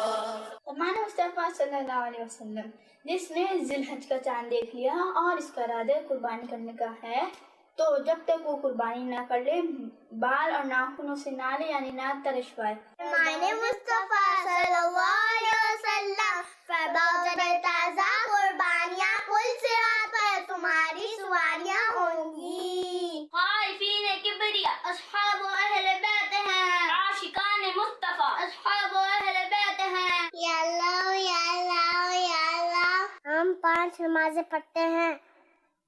हमारे मुस्तफ़ा सल्लल्लाहु अलैहि वसल्लम जिसने ज़िलहज का चांद देख लिया और इसका इरादा कुर्बानी करने का है, तो जब तक वो कुर्बानी ना कर ले बाल और नाखूनों से ना ले, यानी ना तरशवाए। हमारे मुस्तफा सल्लल्लाहु अलैहि वसल्लम फरमाते ताज़ा कुर्बानियाँ कुल सिरात पर तुम्हारी सवारियाँ होंगी। खाइफीन किबरिया अस्हाब अहले बैत हैं, आशिकान मुस्तफा अस्हाब अहले बैत हैं। या अल्लाह या अल्लाह या अल्लाह। हम 5 नमाजें पढ़ते हैं,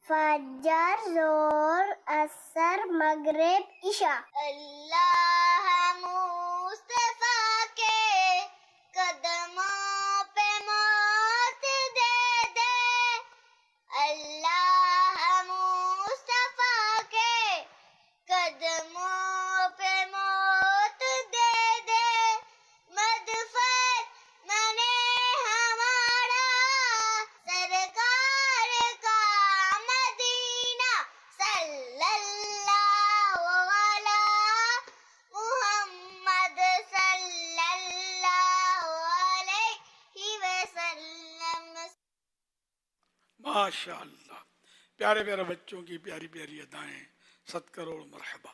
फजर, ज़ोहर, असर, मगरिब, इशा। अल्लाह मुस्तफा के कदमों पे माशाअल्लाह, प्यारे प्यारे बच्चों की प्यारी प्यारी अदाएं, 7 करोड़ मरहबा।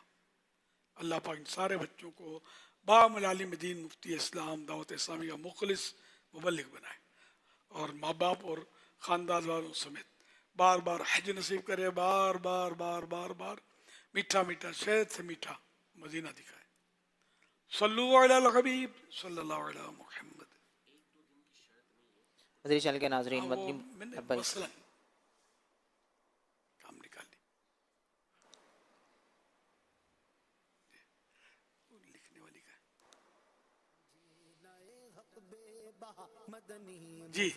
अल्लाह पाक इन सारे बच्चों को बामलालिम दीन मुफ्ती इस्लाम दावत इस्लामी का मुखलिस मुबल्लिग बनाए और माँ बाप और ख़ानदान वालों समेत बार बार हज नसीब करे, बार बार बार बार बार मीठा मीठा शहद से मीठा मदीना दिखाए। सल्लु अला हबीब सल्लल्लाहु अलैहि मुहम्मद। मदनी चैनल के नाज़रीन, मैंने मसलन काम निकाल ली, लिखने वाली का जी।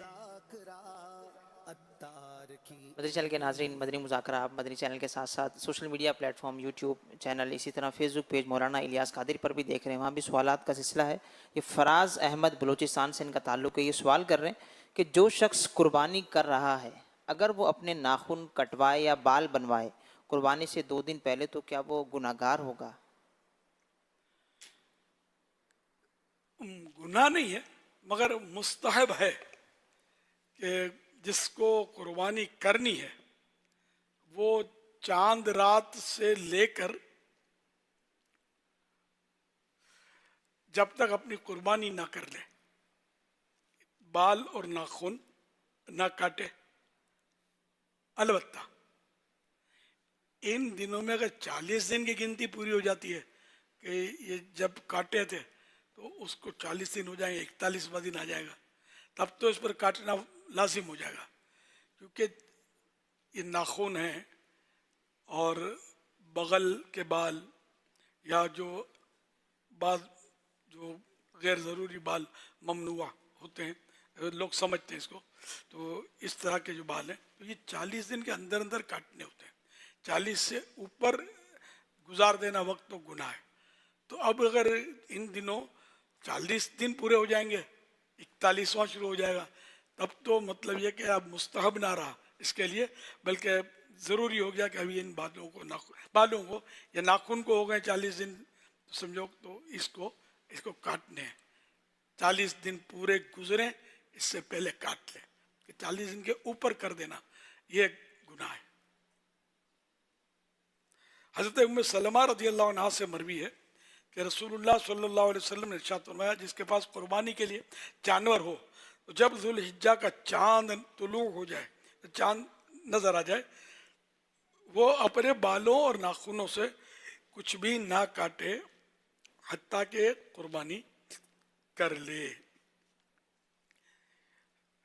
मदनी चैनल के नाज़रीन, मदनी मुज़ाकरा आप मदनी चैनल के साथ साथ social media platform YouTube channel, इसी तरह फेसबुक पेज मौलाना इलियास कादिर पर भी देख रहे हैं। वहाँ भी सवालात का सिलसिला है। ये फराज अहमद बलूचिस्तान से इनका ताल्लुक़ है। ये सवाल कर रहे हैं कि जो शख्स कुर्बानी कर रहा है, अगर वो अपने नाखून कटवाए या बाल बनवाए कुर्बानी से 2 दिन पहले, तो क्या वो गुनाहगार होगा? गुनाह नहीं है, मगर मुस्तहब है कि जिसको कुर्बानी करनी है वो चांद रात से लेकर जब तक अपनी कुर्बानी ना कर ले, बाल और नाखून ना काटे। अलबत्ता इन दिनों में अगर 40 दिन की गिनती पूरी हो जाती है कि ये जब काटे थे तो उसको 40 दिन हो जाएंगे, 41वां दिन आ जाएगा, तब तो इस पर काटना लाजिम हो जाएगा, क्योंकि ये नाखून है और बगल के बाल या जो गैर ज़रूरी बाल ममनुआ होते हैं, लोग समझते हैं इसको, तो इस तरह के जो बाल हैं तो ये 40 दिन के अंदर अंदर काटने होते हैं। 40 से ऊपर गुजार देना वक्त तो गुनाह है। तो अब अगर इन दिनों 40 दिन पूरे हो जाएंगे, 41वां शुरू हो जाएगा, तब तो मतलब ये कि अब मुस्तहब ना रहा इसके लिए, बल्कि ज़रूरी हो गया कि अभी इन बालों को या नाखून को हो गए 40 दिन, तो समझो तो इसको काटने हैं। 40 दिन पूरे गुजरे इससे पहले काट लें, कि 40 दिन के ऊपर कर देना ये गुनाह है। हज़रत उम्मे सलमा रज़ियल्लाहु अन्हा से मरवी है कि रसूलुल्लाह सल्लल्लाहु अलैहि वसल्लम ने इरशाद फरमाया, जिसके पास कुर्बानी के लिए जानवर हो तो जब ज़ुल्हिज्जा का चांद तुलू हो जाए, तो चांद नजर आ जाए, वो अपने बालों और नाखूनों से कुछ भी ना काटे हत्ता के कुर्बानी कर ले।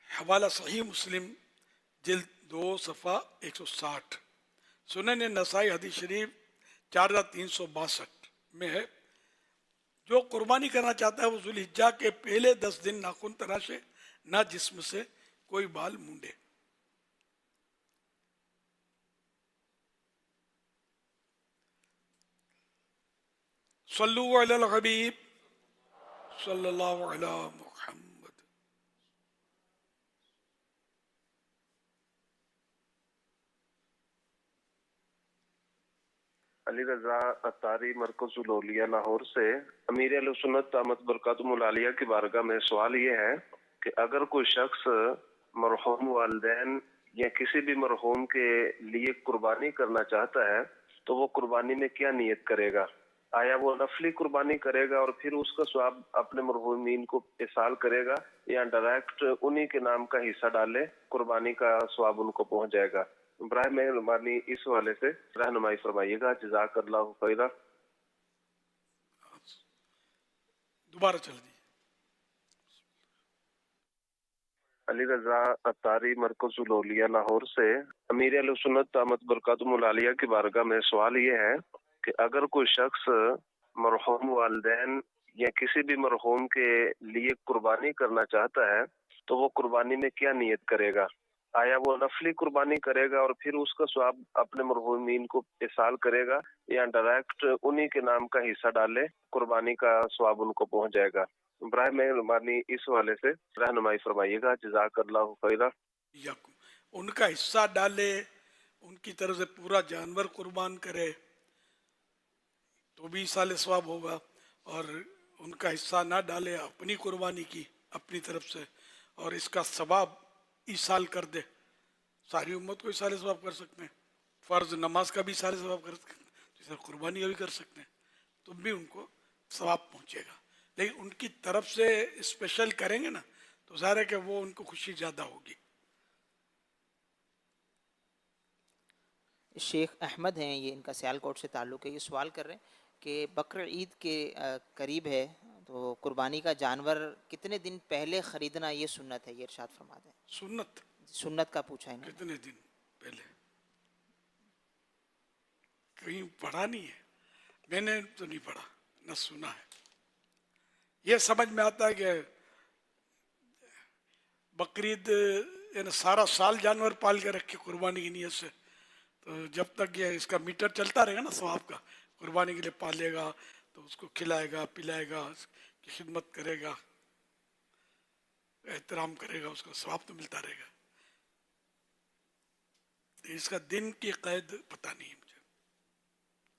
हवाला सही मुस्लिम जिल्द 2 सफ़ा 160, सुनन नसाई हदीस शरीफ 4362 में है, जो कुर्बानी करना चाहता है वो ज़ुल्हिज्जा के पहले 10 दिन नाखून तराशे, ना जिस्म से कोई बाल मुंडे। सल्लु अला हबीब सल्लल्लाहु अलैहि मुहम्मद। अली रजा अतारी मरकज़ुल औलिया लाहौर से अमीर अहले सुन्नत दामत बरकातुहुल आलिया की बारगाह में सवाल ये है कि अगर कोई शख्स मरहूम वालिदैन या किसी भी मरहूम के लिए कुर्बानी करना चाहता है तो वो कुर्बानी में क्या नियत करेगा? आया वो नफली कुर्बानी करेगा और फिर उसका स्वाब अपने मरहूमीन को इसाल करेगा, या डायरेक्ट उन्हीं के नाम का हिस्सा डाले कुर्बानी का स्वाब उनको पहुंच जाएगा? बराए मेहरबानी इस हवाले से रहनुमाई फरमाइएगा, जज़ाकल्लाहु खैरा। दोबारा चल दी। अली रजा अतारी मरकज़ुल औलिया लाहौर से अमीर अहले सुन्नत दामत बरकातुहुल आलिया की बारगाह में सवाल ये है कि अगर कोई शख्स मरहूम वालिदैन या किसी भी मरहूम के लिए कुर्बानी करना चाहता है तो वो कुर्बानी में क्या नियत करेगा? आया वो नफली कुर्बानी करेगा और फिर उसका स्वाब अपने मरहूमीन को इसाल करेगा, या डायरेक्ट उन्हीं के नाम का हिस्सा डाले कुर्बानी का स्वाब उनको पहुंच जाएगा? बराए मेहरबानी इस हवाले से रहनुमाई फरमाइएगा, जज़ाकल्लाहु खैरा। उनका हिस्सा डाले, उनकी तरफ से पूरा जानवर कुर्बान करे तो भी साले स्वाब होगा, और उनका हिस्सा ना डाले, अपनी कुर्बानी की अपनी तरफ से और इसका सवाब ईसाल कर दे सारी उम्मत को इसाले सवाब कर सकते हैं, फ़र्ज नमाज का भी इसाले सवाब कर सकते हैं, जैसे कुर्बानी का भी कर सकते हैं, तो भी उनको सवाब पहुँचेगा। लेकिन उनकी तरफ से स्पेशल करेंगे ना तो ज़ाहिर है कि वो उनको खुशी ज़्यादा होगी। शेख अहमद हैं, ये इनका सियालकोट से ताल्लुक़ है। ये सवाल कर रहे हैं कि बकर ईद के करीब है तो कुर्बानी का जानवर कितने दिन पहले ख़रीदना ये सुन्नत है, ये इरशाद फरमा दें। सुन्नत का पूछा है ना, कितने दिन पहले? कहीं पढ़ा नहीं है, मैंने तो नहीं पढ़ा, न सुना है। ये समझ में आता है कि बकरीद यानी सारा साल जानवर पाल के रखे कुर्बानी की नीयत से, तो जब तक ये इसका मीटर चलता रहेगा ना सवाब का, कुर्बानी के लिए पालेगा तो उसको खिलाएगा पिलाएगा, उसकी खिदमत करेगा, एहतराम करेगा, उसका सवाब तो मिलता रहेगा। इसका दिन की कैद पता नहीं है मुझे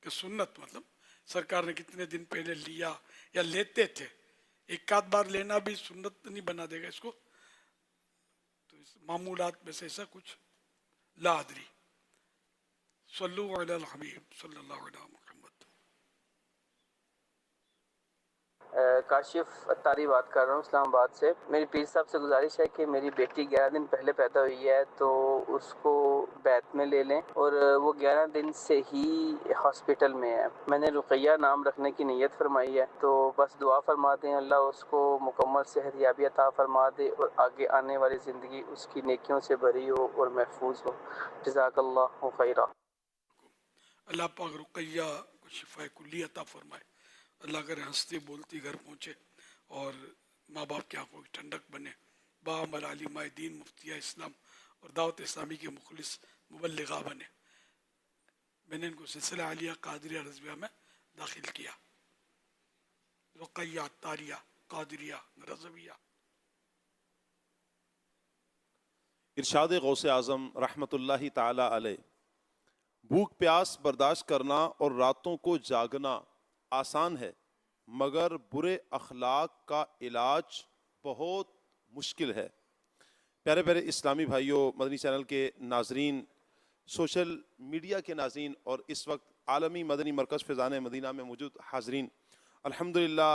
कि सुन्नत मतलब सरकार ने कितने दिन पहले लिया या लेते थे, एक आध बार लेना भी सुन्नत नहीं बना देगा इसको, तो इस मामूलात में से ऐसा कुछ ला अदरी। सल्लु अलल हबीब सल्लल्लाहु अलैहि वसल्लम। काशिफ अत्तारी बात कर रहा हूँ इस्लामाबाद से। मेरी पीर साहब से गुजारिश है कि मेरी बेटी 11 दिन पहले पैदा हुई है तो उसको बैत में ले लें, और वो 11 दिन से ही हॉस्पिटल में है। मैंने रुकैया नाम रखने की नीयत फरमाई है, तो बस दुआ फरमा दें अल्लाह उसको मुकम्मल सेहतयाबी अता फरमा दे और आगे आने वाली ज़िंदगी उसकी नेकियों से भरी हो और महफूज हो। जज़ाकल्लाहु खैरा। अल्लाह पाक रुकैया को शिफा कुल्ली अता फरमाए, अल्लाह करे हंसती बोलती घर पहुँचे और माँ बाप की आंखों की ठंडक बने। बामल आलिमाए दीन मुफ्तिया इस्लाम और दावत इस्लामी के मुखलिस मुबल्लिगा बने। मैंने इनको सिलसिला आलिया कादरिया रज़विया में दाखिल किया। रुकैया तारिया कादरिया रज़विया। इरशाद गौसे आज़म रहमतुल्लाहि ताला अलैह, भूख प्यास बर्दाश्त करना और रातों को जागना आसान है, मगर बुरे अखलाक का इलाज बहुत मुश्किल है। प्यारे प्यारे इस्लामी भाइयों, मदनी चैनल के नाजरीन, सोशल मीडिया के नाजरीन और इस वक्त आलमी मदनी मरकज़ फ़ैज़ान मदीना में मौजूद हाजरीन, अल्हम्दुलिल्लाह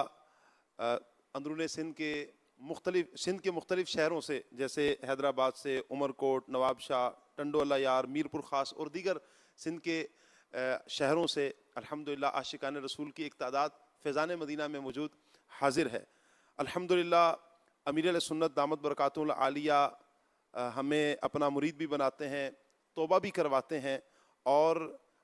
अंदरून सिंध के मुख्तलिफ़ शहरों से जैसे हैदराबाद से उमरकोट, नवाबशाह, टंडोला यार, मीरपुर ख़ास और दीगर सिंध के शहरों से अल्हम्दुलिल्लाह आशिकान रसूल की एक तादाद फ़ैज़ान मदीना में मौजूद हाजिर है। अल्हम्दुलिल्लाह अमीर सुन्नत दामत बरकातुल आलिया हमें अपना मुरीद भी बनाते हैं, तौबा भी करवाते हैं और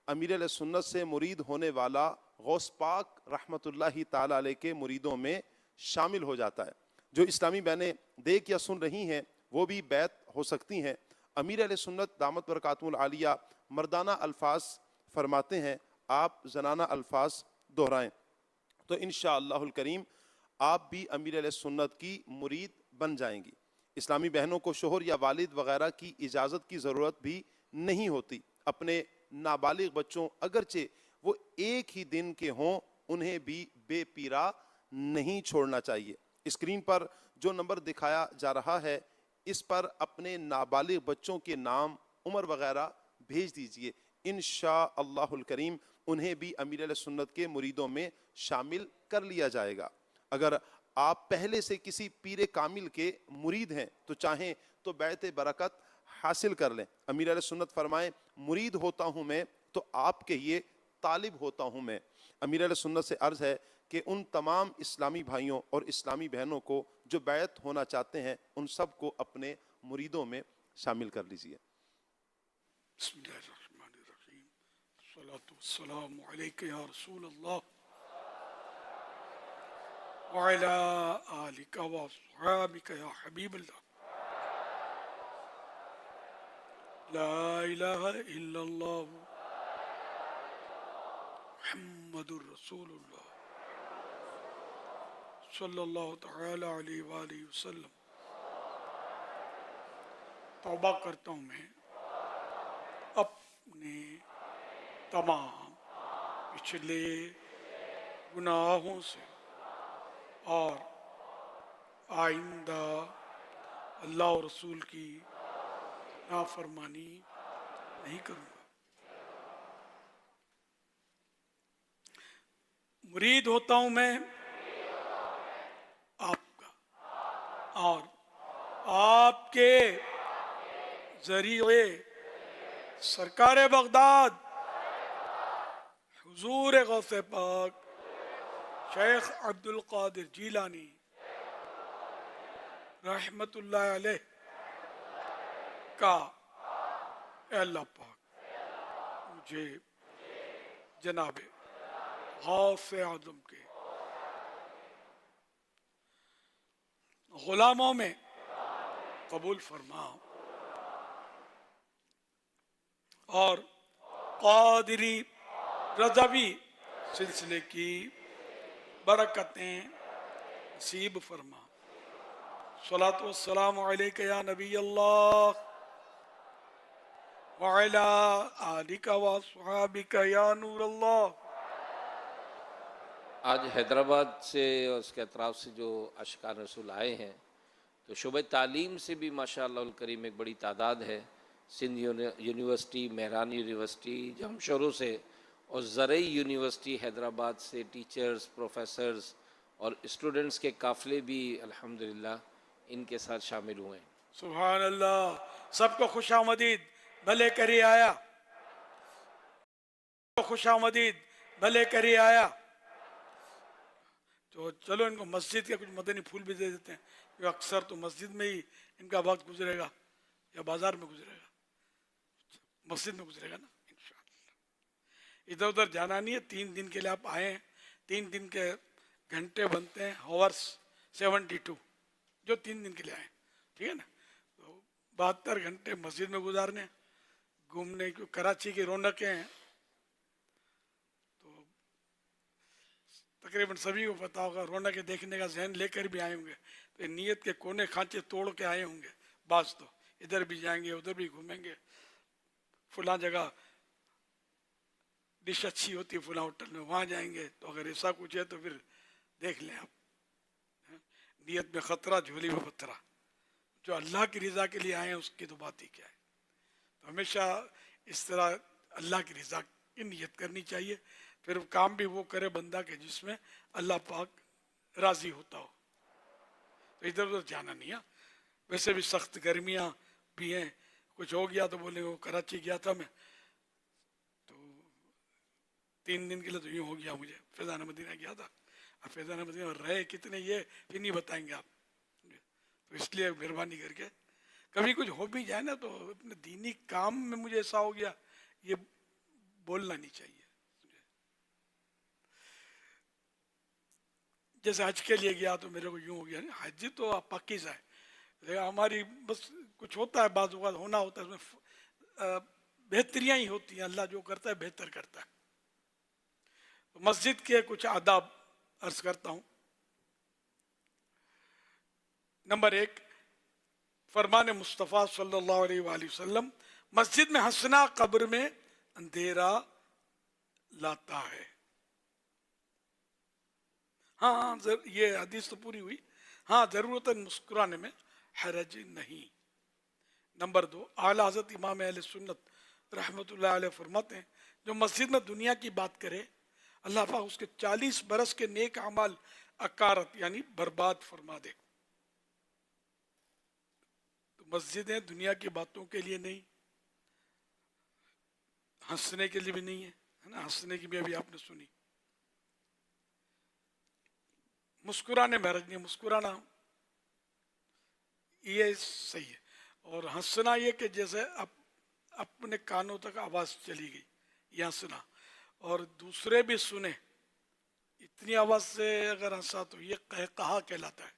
अमीर सुन्नत से मुरीद होने वाला गौस पाक रहमतुल्लाहि ताला अलैह के मुरीदों में शामिल हो जाता है। जो इस्लामी बहनें देख या सुन रही हैं वो भी बैत हो सकती हैं। अमीर सुन्नत दामत बरकातुल आलिया मर्दाना अल्फाज फरमाते हैं, आप जनाना अल्फाज दोहराएं तो इंशाअल्लाहुल करीम आप भी अमीर सुन्नत की मुरीद बन जाएंगी। इस्लामी बहनों को शोहर या वालिद वगैरह की इजाज़त की ज़रूरत भी नहीं होती। अपने नाबालिग बच्चों अगरचे वो एक ही दिन के हों, उन्हें भी बेपीरा नहीं छोड़ना चाहिए। स्क्रीन पर जो नंबर दिखाया जा रहा है इस पर अपने नाबालिग बच्चों के नाम, उम्र वगैरह भेज दीजिए। इंशाअल्लाहुल करीम उन्हें भी अमीर सुन्नत के मुरीदों में शामिल कर लिया जाएगा। अगर आप पहले से किसी पीर कामिल के मुरीद हैं तो चाहें तो बैत बरकत हासिल कर लें। अमीर सुन्नत फरमाएं, मुरीद होता हूँ मैं तो आप कहिए तालिब होता हूँ मैं। अमीर सुन्नत से अर्ज़ है कि उन तमाम इस्लामी भाइयों और इस्लामी बहनों को जो बैत होना चाहते हैं उन सब को अपने मुरीदों में शामिल कर लीजिए। बिस्मिल्लाहिर्रहमानिर्रहीम। अस्सलातु वस्सलामु अलैका या रसूल अल्लाह व अला आलिका व अस्हाबिका या हबीब अल्लाह। ला इलाहा इल्लल्लाह मुहम्मदुर रसूलुल्लाह सल्लल्लाहु तआला अलैहि व आलिहि वसल्लम। तौबा करता हूँ मैं अपने तमाम पिछले गुनाहों से और आइंदा अल्लाह और रसूल की नाफरमानी नहीं करूंगा। मुरीद होता हूं मैं आपका और आपके जरिए सरकार बगदाद हुजूर गौसे पाक शेख अब्दुल कादिर जीलानी रहमतुल्लाह अलैह का अल्लाह पाक मुझे जनाबे गौसे आजम के गुलामों में कबूल फरमा और कादिरी रज़वी सिलसिले की बरकतें नसीब फरमा। सलातो वस्सलामु अलैका या नबी अल्लाह व अला आलिका व अस्हाबिका या नूर अल्लाह। आज हैदराबाद से और उसके अतराफ से जो अशकार रसूल आए हैं तो शुबे तालीम से भी माशाअल्लाह करीम एक बड़ी तादाद है। सिंध यूनिवर्सिटी, मेहरान यूनिवर्सिटी, जमशोरों से और ज़रई यूनिवर्सिटी हैदराबाद से टीचर्स, प्रोफेसर्स और स्टूडेंट्स के काफ़िले भी अल्हम्दुलिल्लाह इनके साथ शामिल हुए। सुभान अल्लाह, सबको खुशामदीद भले करी आया, खुशामदीद भले करी आया। तो चलो इनको मस्जिद के कुछ मदनी फूल भी दे देते हैं, क्योंकि अक्सर तो मस्जिद में ही इनका वक्त गुजरेगा या बाजार में गुजरेगा, मस्जिद में गुजरेगा ना इंशाअल्लाह। इधर उधर जाना नहीं है। 3 दिन के लिए आप आए हैं, 3 दिन के घंटे बनते हैं, हावर्स 72, जो 3 दिन के लिए आए, ठीक है ना। तो 72 घंटे मस्जिद में गुजारने, घूमने की कराची की रौनकें हैं तो तकरीबन सभी को पता होगा। रौनकें देखने का जहन लेकर भी आए होंगे, तो नीयत के कोने खांचे तोड़ के आए होंगे। बास तो इधर भी जाएंगे, उधर भी घूमेंगे, फुला जगह डिश अच्छी होती है फुला होटल में, वहाँ जाएंगे। तो अगर ऐसा कुछ है तो फिर देख लें आप, नीयत में खतरा झोली में पत्थरा। जो अल्लाह की रज़ा के लिए आए हैं उसकी तो बात ही क्या है। तो हमेशा इस तरह अल्लाह की रज़ा की नीयत करनी चाहिए। फिर काम भी वो करे बंदा के जिसमें अल्लाह पाक राज़ी होता हो। तो इधर उधर जाना नहीं है। वैसे भी सख्त गर्मियाँ भी हैं, कुछ हो गया तो बोले वो कराची गया था मैं, तो 3 दिन के लिए तो यूँ हो गया मुझे। फैज़ान मदीना गया था, अब फैज़ान मदीना रहे कितने ये फिर नहीं बताएंगे आप। तो इसलिए मेहरबानी करके कभी कुछ हो भी जाए ना तो अपने दीनी काम में मुझे ऐसा हो गया, ये बोलना नहीं चाहिए। जैसे हज के लिए गया तो मेरे को यूँ हो गया, हज तो पाकीज़ा है, लेकिन हमारी बस कुछ होता है, बाज़ औक़ात होना होता है, उसमें बेहतरियाँ ही होती हैं। अल्लाह जो करता है बेहतर करता है। तो मस्जिद के कुछ आदाब अर्ज करता हूँ। नंबर 1, फरमान मुस्तफ़ा सल्लल्लाहु अलैहि वसल्लम, मस्जिद में हंसना कब्र में अंधेरा लाता है। हाँ, ये हदीस तो पूरी हुई। हाँ, ज़रूरतन मुस्कुराने में हरज नहीं। नंबर 2, आला हज़रत इमाम अहले सुन्नत रहमतुल्लाह अलैह फरमाते हैं, जो मस्जिद में दुनिया की बात करे अल्लाह पाक उसके 40 बरस के नेक अमाल अकारत यानी बर्बाद फरमा दे। तो मस्जिदें दुनिया की बातों के लिए नहीं, हंसने के लिए भी नहीं है, है ना। हंसने की भी अभी आपने सुनी। मुस्कुराने में हरज नहीं, मुस्कुराना ये सही है। और हंसना ये कि जैसे अपने कानों तक आवाज़ चली गई, ये हंसना, और दूसरे भी सुने, इतनी आवाज़ से अगर हंसा तो ये कहकहा कहलाता है।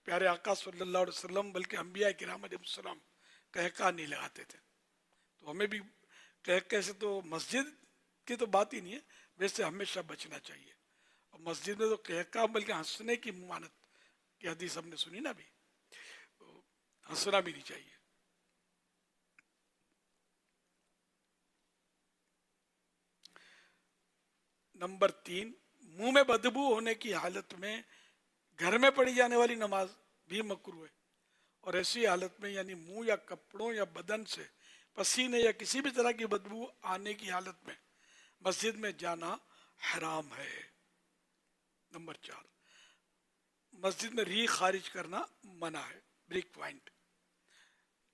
प्यारे आका सल्लल्लाहु अलैहि वसल्लम बल्कि अंबिया किराम अलैहिस्सलाम कहकहा नहीं लगाते थे। तो हमें भी कहकहे से तो मस्जिद की तो बात ही नहीं है, वैसे हमेशा बचना चाहिए। और मस्जिद में तो कहकहा बल्कि हंसने की मुमानत की हदीस हमने सुनी ना अभी, तो हंसना भी नहीं चाहिए। नंबर 3, मुंह में बदबू होने की हालत में घर में पढ़ी जाने वाली नमाज भी मकरूह है। और ऐसी हालत में यानी मुंह या कपड़ों या बदन से पसीने या किसी भी तरह की बदबू आने की हालत में मस्जिद में जाना हराम है। नंबर 4, मस्जिद में री खारिज करना मना है, ब्रेक पॉइंट।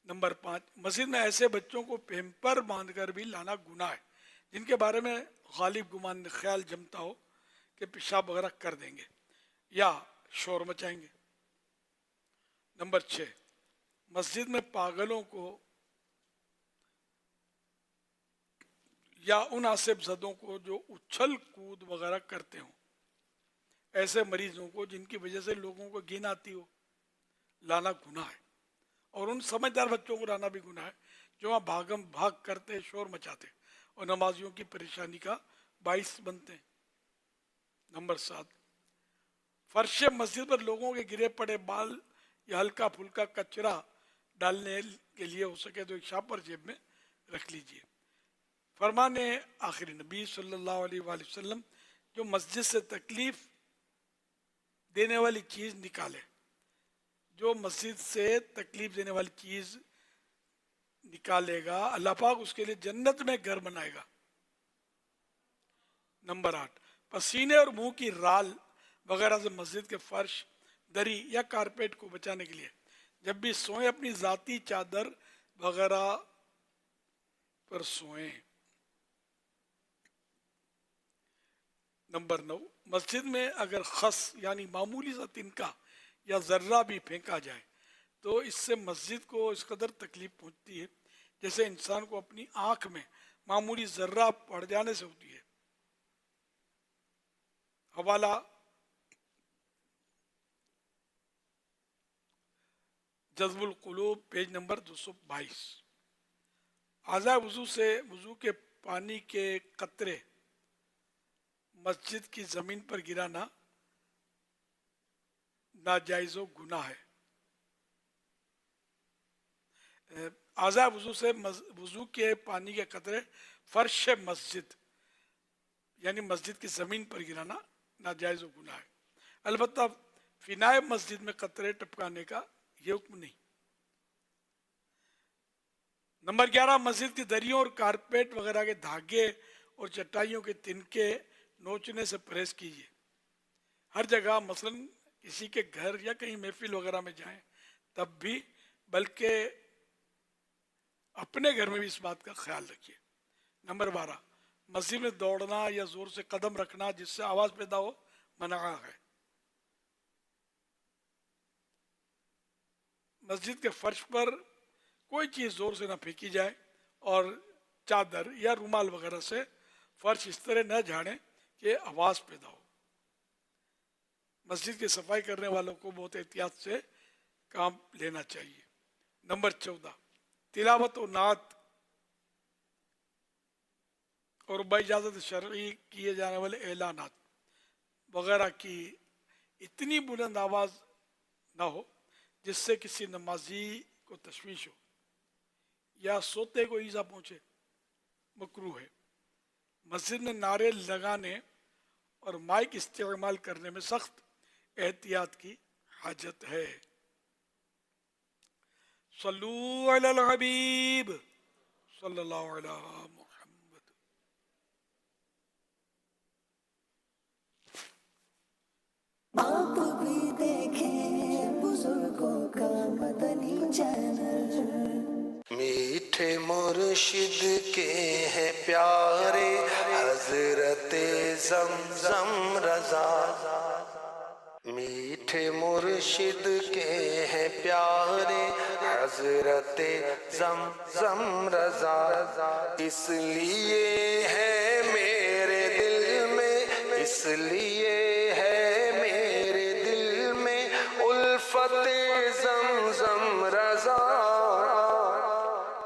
नंबर 5, मस्जिद में ऐसे बच्चों को पेम्पर बांधकर भी लाना गुनाह है जिनके बारे में गालिब गुमान ख्याल जमता हो कि पेशाब वगैरह कर देंगे या शोर मचाएंगे। नंबर 6, मस्जिद में पागलों को या उन आसिफ ज़दों को जो उछल कूद वगैरह करते हों, ऐसे मरीजों को जिनकी वजह से लोगों को घिन आती हो, लाना गुनाह है। और उन समझदार बच्चों को लाना भी गुनाह है जो वहाँ भागम भाग करते, शोर मचाते और नमाजियों की परेशानी का बाइस बनते हैं। नंबर 7, फर्श मस्जिद पर लोगों के गिरे पड़े बाल या हल्का फुल्का कचरा डालने के लिए हो सके तो एक शापर जेब में रख लीजिए। फरमाने आखिरी नबी सल्लल्लाहु अलैहि वसल्लम, जो मस्जिद से तकलीफ देने वाली चीज़ निकाले, जो मस्जिद से तकलीफ देने वाली चीज़ निकालेगा अल्लाह पाक उसके लिए जन्नत में घर बनाएगा। नंबर 8, पसीने और मुंह की राल वगैरह से मस्जिद के फर्श, दरी या कारपेट को बचाने के लिए जब भी सोएं अपनी ज़ाती चादर वगैरह पर सोएं। नंबर 9, मस्जिद में अगर खस यानी मामूली सा तिनका या ज़र्रा भी फेंका जाए तो इससे मस्जिद को इस कदर तकलीफ पहुंचती है जैसे इंसान को अपनी आंख में मामूली ज़र्रा पड़ जाने से होती है। हवाला जज़्बुल क़ुलूब, पेज नंबर 222। आज़ा वज़ू से वज़ू के पानी के कतरे मस्जिद की ज़मीन पर गिराना नाजायज़ व गुनाह है। आज़ा वज़ू से वज़ू के पानी के कतरे फर्श मस्जिद यानी मस्जिद की ज़मीन पर गिराना नाजायज़ व गुनाह है। अलबत्ता फिनाए मस्जिद में कतरे टपकाने का ये हुक्म नहीं। नंबर 11, मस्जिद की दरियों और कारपेट वगैरह के धागे और चटाइयों के तिनके नोचने से परहेज कीजिए। हर जगह मसलन किसी के घर या कहीं महफिल वगैरह में जाएं तब भी, बल्कि अपने घर में भी इस बात का ख्याल रखिए। नंबर 12, मस्जिद में दौड़ना या जोर से कदम रखना जिससे आवाज पैदा हो मना है। मस्जिद के फर्श पर कोई चीज़ जोर से ना फेंकी जाए और चादर या रुमाल वगैरह से फर्श इस तरह न झाड़ें कि आवाज़ पैदा हो। मस्जिद की सफाई करने वालों को बहुत एहतियात से काम लेना चाहिए। नंबर 14, तिलावत और नात और बाइजाज़त शरई किए जाने वाले एलानात वगैरह की इतनी बुलंद आवाज़ ना हो जिससे किसी नमाजी को तशवीश हो या सोते को ईज़ा पहुँचे, मकरूह है। मस्जिद में नारे लगाने और माइक इस्तेमाल करने में सख्त एहतियात की हाजत है। सल्लू अलल हबीब सल्लल्लाहु अलैहि मुहम्मद। आप भी देखें बुजुर्गों का मदनी चैनल। मीठे मुर्शिद के हैं प्यारे हजरत ज़मज़म रज़ा। मीठे मुर्शिद के हैं प्यारे हजरत ज़मज़म रज़ा। इसलिए है मेरे दिल में, इसलिए है मेरे दिल में उल्फत ज़मज़म रज़ा।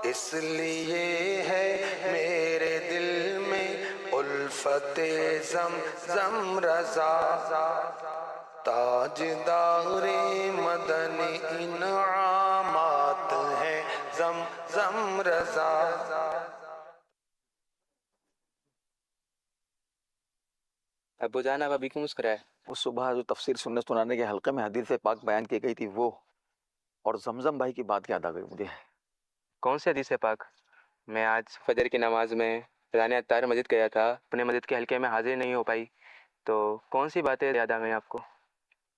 इसलिए है मेरे दिल में उल्फत ज़मज़म रज़ा। ताजदारे मदनी इनामात हैं ज़मज़म रज़ा। अबू जान आप अभी क्यों मुस्कुराए? वो सुबह जो तफसीर सुन्नत सुनाने के हल्के में हदीस पाक बयान की गई थी वो اور زمزم بھائی کی بات یاد آ گئی مجھے. کون سی حدیث پاک؟ میں آج فجر کی نماز میں فیضان عطار مسجد گیا تھا، اپنے مسجد کے حلقے میں حاضر نہیں ہو پائی، تو کون سی باتیں یاد آ گئی آپ کو؟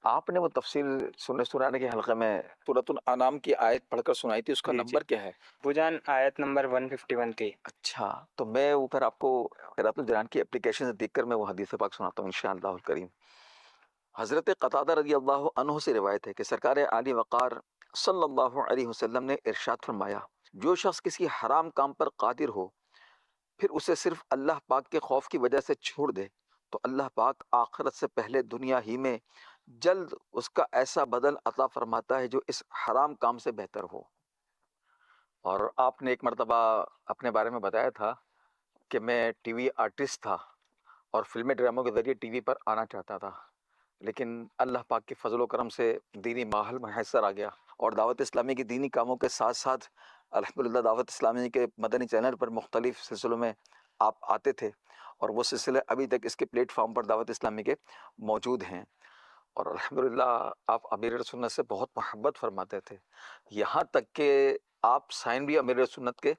آپ نے وہ تفصیل سنانے کے حلقے میں سورۃ الانعام کی آیت پڑھ کر سنائی تھی، اس کا نمبر کیا ہے؟ بجان آیت نمبر 151 تھی. اچھا، تو میں وہ پھر آپ کو خیرات الجنان کی اپلیکیشن سے دیکھ کر میں وہ حدیث پاک سناتا ہوں انشاءاللہ الکریم. حضرت قتادہ رضی اللہ عنہ سے روایت ہے کہ سرکار عالی وقار صلی اللہ علیہ وسلم نے ارشاد فرمایا، جو شخص کسی حرام کام پر قادر ہو پھر اسے صرف اللہ پاک کے خوف کی وجہ سے چھوڑ دے تو اللہ پاک آخرت سے پہلے دنیا ہی میں جلد اس کا ایسا بدل عطا فرماتا ہے جو اس حرام کام سے بہتر ہو. اور آپ نے ایک مرتبہ اپنے بارے میں بتایا تھا کہ میں ٹی وی آرٹسٹ تھا اور فلمی ڈراموں کے ذریعے ٹی وی پر آنا چاہتا تھا، لیکن اللہ پاک کے فضل و کرم سے دینی ماحول میسر آ گیا اور دعوت اسلامی کی دینی کاموں کے ساتھ ساتھ الحمدللہ دعوت اسلامی کے مدنی چینل پر مختلف سلسلوں میں آپ آتے تھے، اور وہ سلسلے ابھی تک اس کے پلیٹ فارم پر دعوت اسلامی کے موجود ہیں. اور الحمدللہ آپ امیر سنت سے بہت محبت فرماتے تھے، یہاں تک کہ آپ سائن بھی امیر سنت کے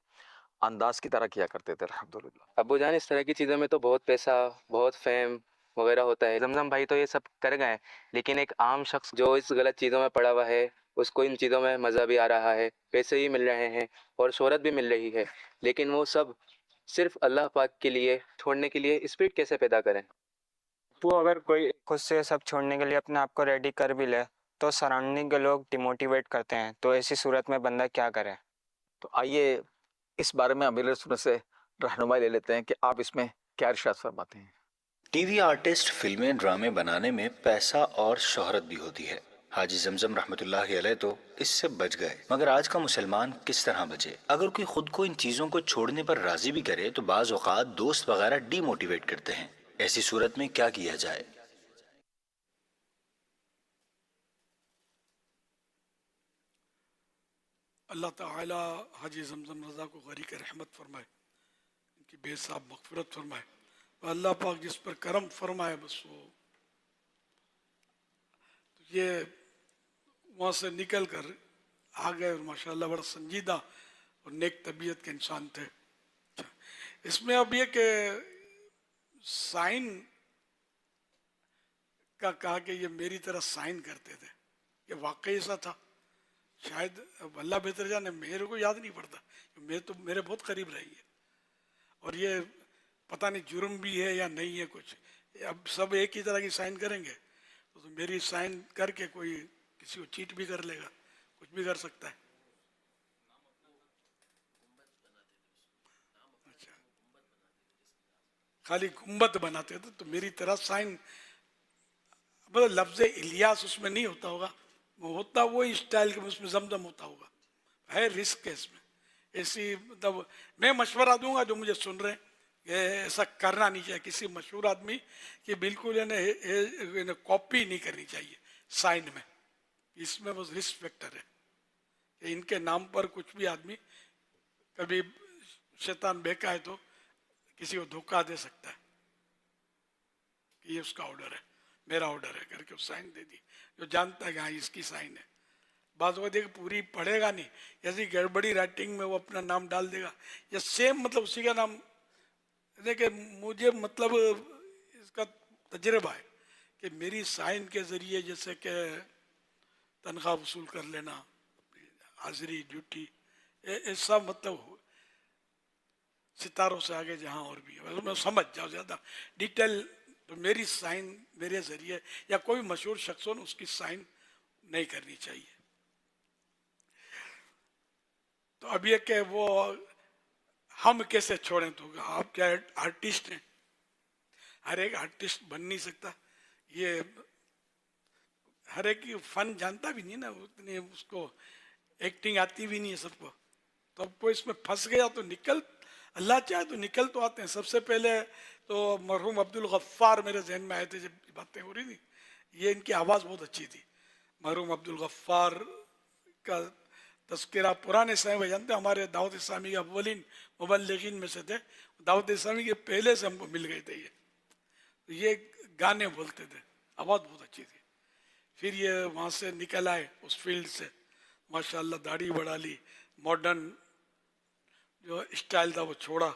انداز کی طرح کیا کرتے تھے. الحمدللہ ابو جان اس طرح کی چیزوں میں تو بہت پیسہ، بہت فیم وغیرہ ہوتا ہے. زمزم بھائی تو یہ سب کر گئے، لیکن ایک عام شخص جو اس غلط چیزوں میں پڑا ہوا ہے اس کو ان چیزوں میں مزہ بھی آ رہا ہے، پیسے بھی مل رہے ہیں اور شہرت بھی مل رہی ہے، لیکن وہ سب صرف اللہ پاک کے لیے چھوڑنے کے لیے اسپرٹ کیسے پیدا کریں؟ وہ اگر کوئی خود سے سب چھوڑنے کے لیے اپنے آپ کو ریڈی کر بھی لے تو سراؤنڈنگ کے لوگ ڈیموٹیویٹ کرتے ہیں، تو ایسی صورت میں بندہ کیا کرے؟ تو آئیے اس بارے میں امیر سنت سے رہنمائی لے لیتے ہیں کہ آپ اس میں کیا ارشاد فرماتے ہیں. ٹی وی آرٹسٹ فلمیں ڈرامے بنانے میں پیسہ اور شہرت بھی ہوتی ہے. حاجی زمزم رحمۃ اللہ علیہ تو اس سے بچ گئے، مگر آج کا مسلمان کس طرح بچے؟ اگر کوئی خود کو ان چیزوں کو چھوڑنے پر راضی بھی کرے تو بعض اوقات دوست وغیرہ ڈی موٹیویٹ کرتے ہیں. ایسی صورت میں کیا کیا جائے؟ اللہ تعالی حاجی زمزم رضا کو غریق رحمت فرمائے، ان کی بے حساب مغفرت فرمائے، اور اللہ پاک جس پر کرم فرمائے بس وہ تو یہ وہاں سے نکل کر آ گئے اور ماشاءاللہ بڑا سنجیدہ اور نیک طبیعت کے انسان تھے. اس میں اب یہ کہ سائن کا کہا کہ یہ میری طرح سائن کرتے تھے، یہ واقعی ایسا تھا؟ شاید اللہ بہتر جانے، میرے کو یاد نہیں پڑتا، میرے بہت قریب رہی ہے، اور یہ پتہ نہیں جرم بھی ہے یا نہیں ہے کچھ. اب سب ایک ہی طرح کی سائن کریں گے تو میری سائن کر کے کوئی کسی کو چیٹ بھی کر لے گا، کچھ بھی کر سکتا ہے. اچھا، خالی گنبد بناتے تھے تو میری طرح سائن، لفظ الیاس اس میں نہیں ہوتا ہوگا، وہ ہوتا وہی اسٹائل کے اس میں زمزم ہوتا ہوگا. ہے رسک ہے اس میں. ایسی مطلب میں مشورہ دوں گا جو مجھے سن رہے ہیں کہ ایسا کرنا نہیں چاہیے کسی مشہور آدمی کی، بالکل انہیں کاپی نہیں کرنی چاہیے سائن میں. اس میں بس رسک فیکٹر ہے کہ ان کے نام پر کچھ بھی آدمی کبھی شیطان بہکا ہے تو کسی کو دھوکہ دے سکتا ہے کہ یہ اس کا آرڈر ہے، میرا آرڈر ہے کر کے وہ سائن دے دی، جو جانتا ہے کہ ہاں اس کی سائن ہے. بعض وقت دیکھ پوری پڑھے گا نہیں، ایسی گڑبڑی رائٹنگ میں وہ اپنا نام ڈال دے گا یا سیم مطلب اسی کا نام. دیکھیں مجھے مطلب اس کا تجربہ ہے کہ میری سائن کے ذریعے جیسے کہ تنخواہ وصول کر لینا، حاضری ڈیوٹی، ایسا مطلب ستاروں سے آگے جہاں اور بھی ہے میں سمجھ جاؤ زیادہ ڈیٹیل. تو میری سائن میرے ذریعے یا کوئی مشہور شخص ہو اس کی سائن نہیں کرنی چاہیے. تو اب یہ کہ وہ ہم کیسے چھوڑیں؟ تو آپ کیا آرٹسٹ ہیں؟ ہر ایک آرٹسٹ بن نہیں سکتا، یہ ہر ایک فن جانتا بھی نہیں نا، اتنی اس کو ایکٹنگ آتی بھی نہیں ہے سب کو. تو اب کوئی اس میں پھنس گیا تو نکل، اللہ چاہے تو نکل تو آتے ہیں. سب سے پہلے تو مرحوم عبد الغفار میرے ذہن میں آئے تھے جب باتیں ہو رہی تھی. یہ ان کی آواز بہت اچھی تھی. مرحوم عبد الغفار کا تذکرہ پرانے سمے میں جانتے ہیں، ہمارے دعوت اسلامی کے اولین مبلغین میں سے تھے. دعوت اسلامی کے پہلے سے ہم کو مل گئے تھے. یہ گانے بولتے تھے، آواز بہت اچھی تھی. پھر یہ وہاں سے نکل آئے اس فیلڈ سے، माशाल्लाह दाढ़ी बढ़ा ली, मॉडर्न जो स्टाइल था वो छोड़ा,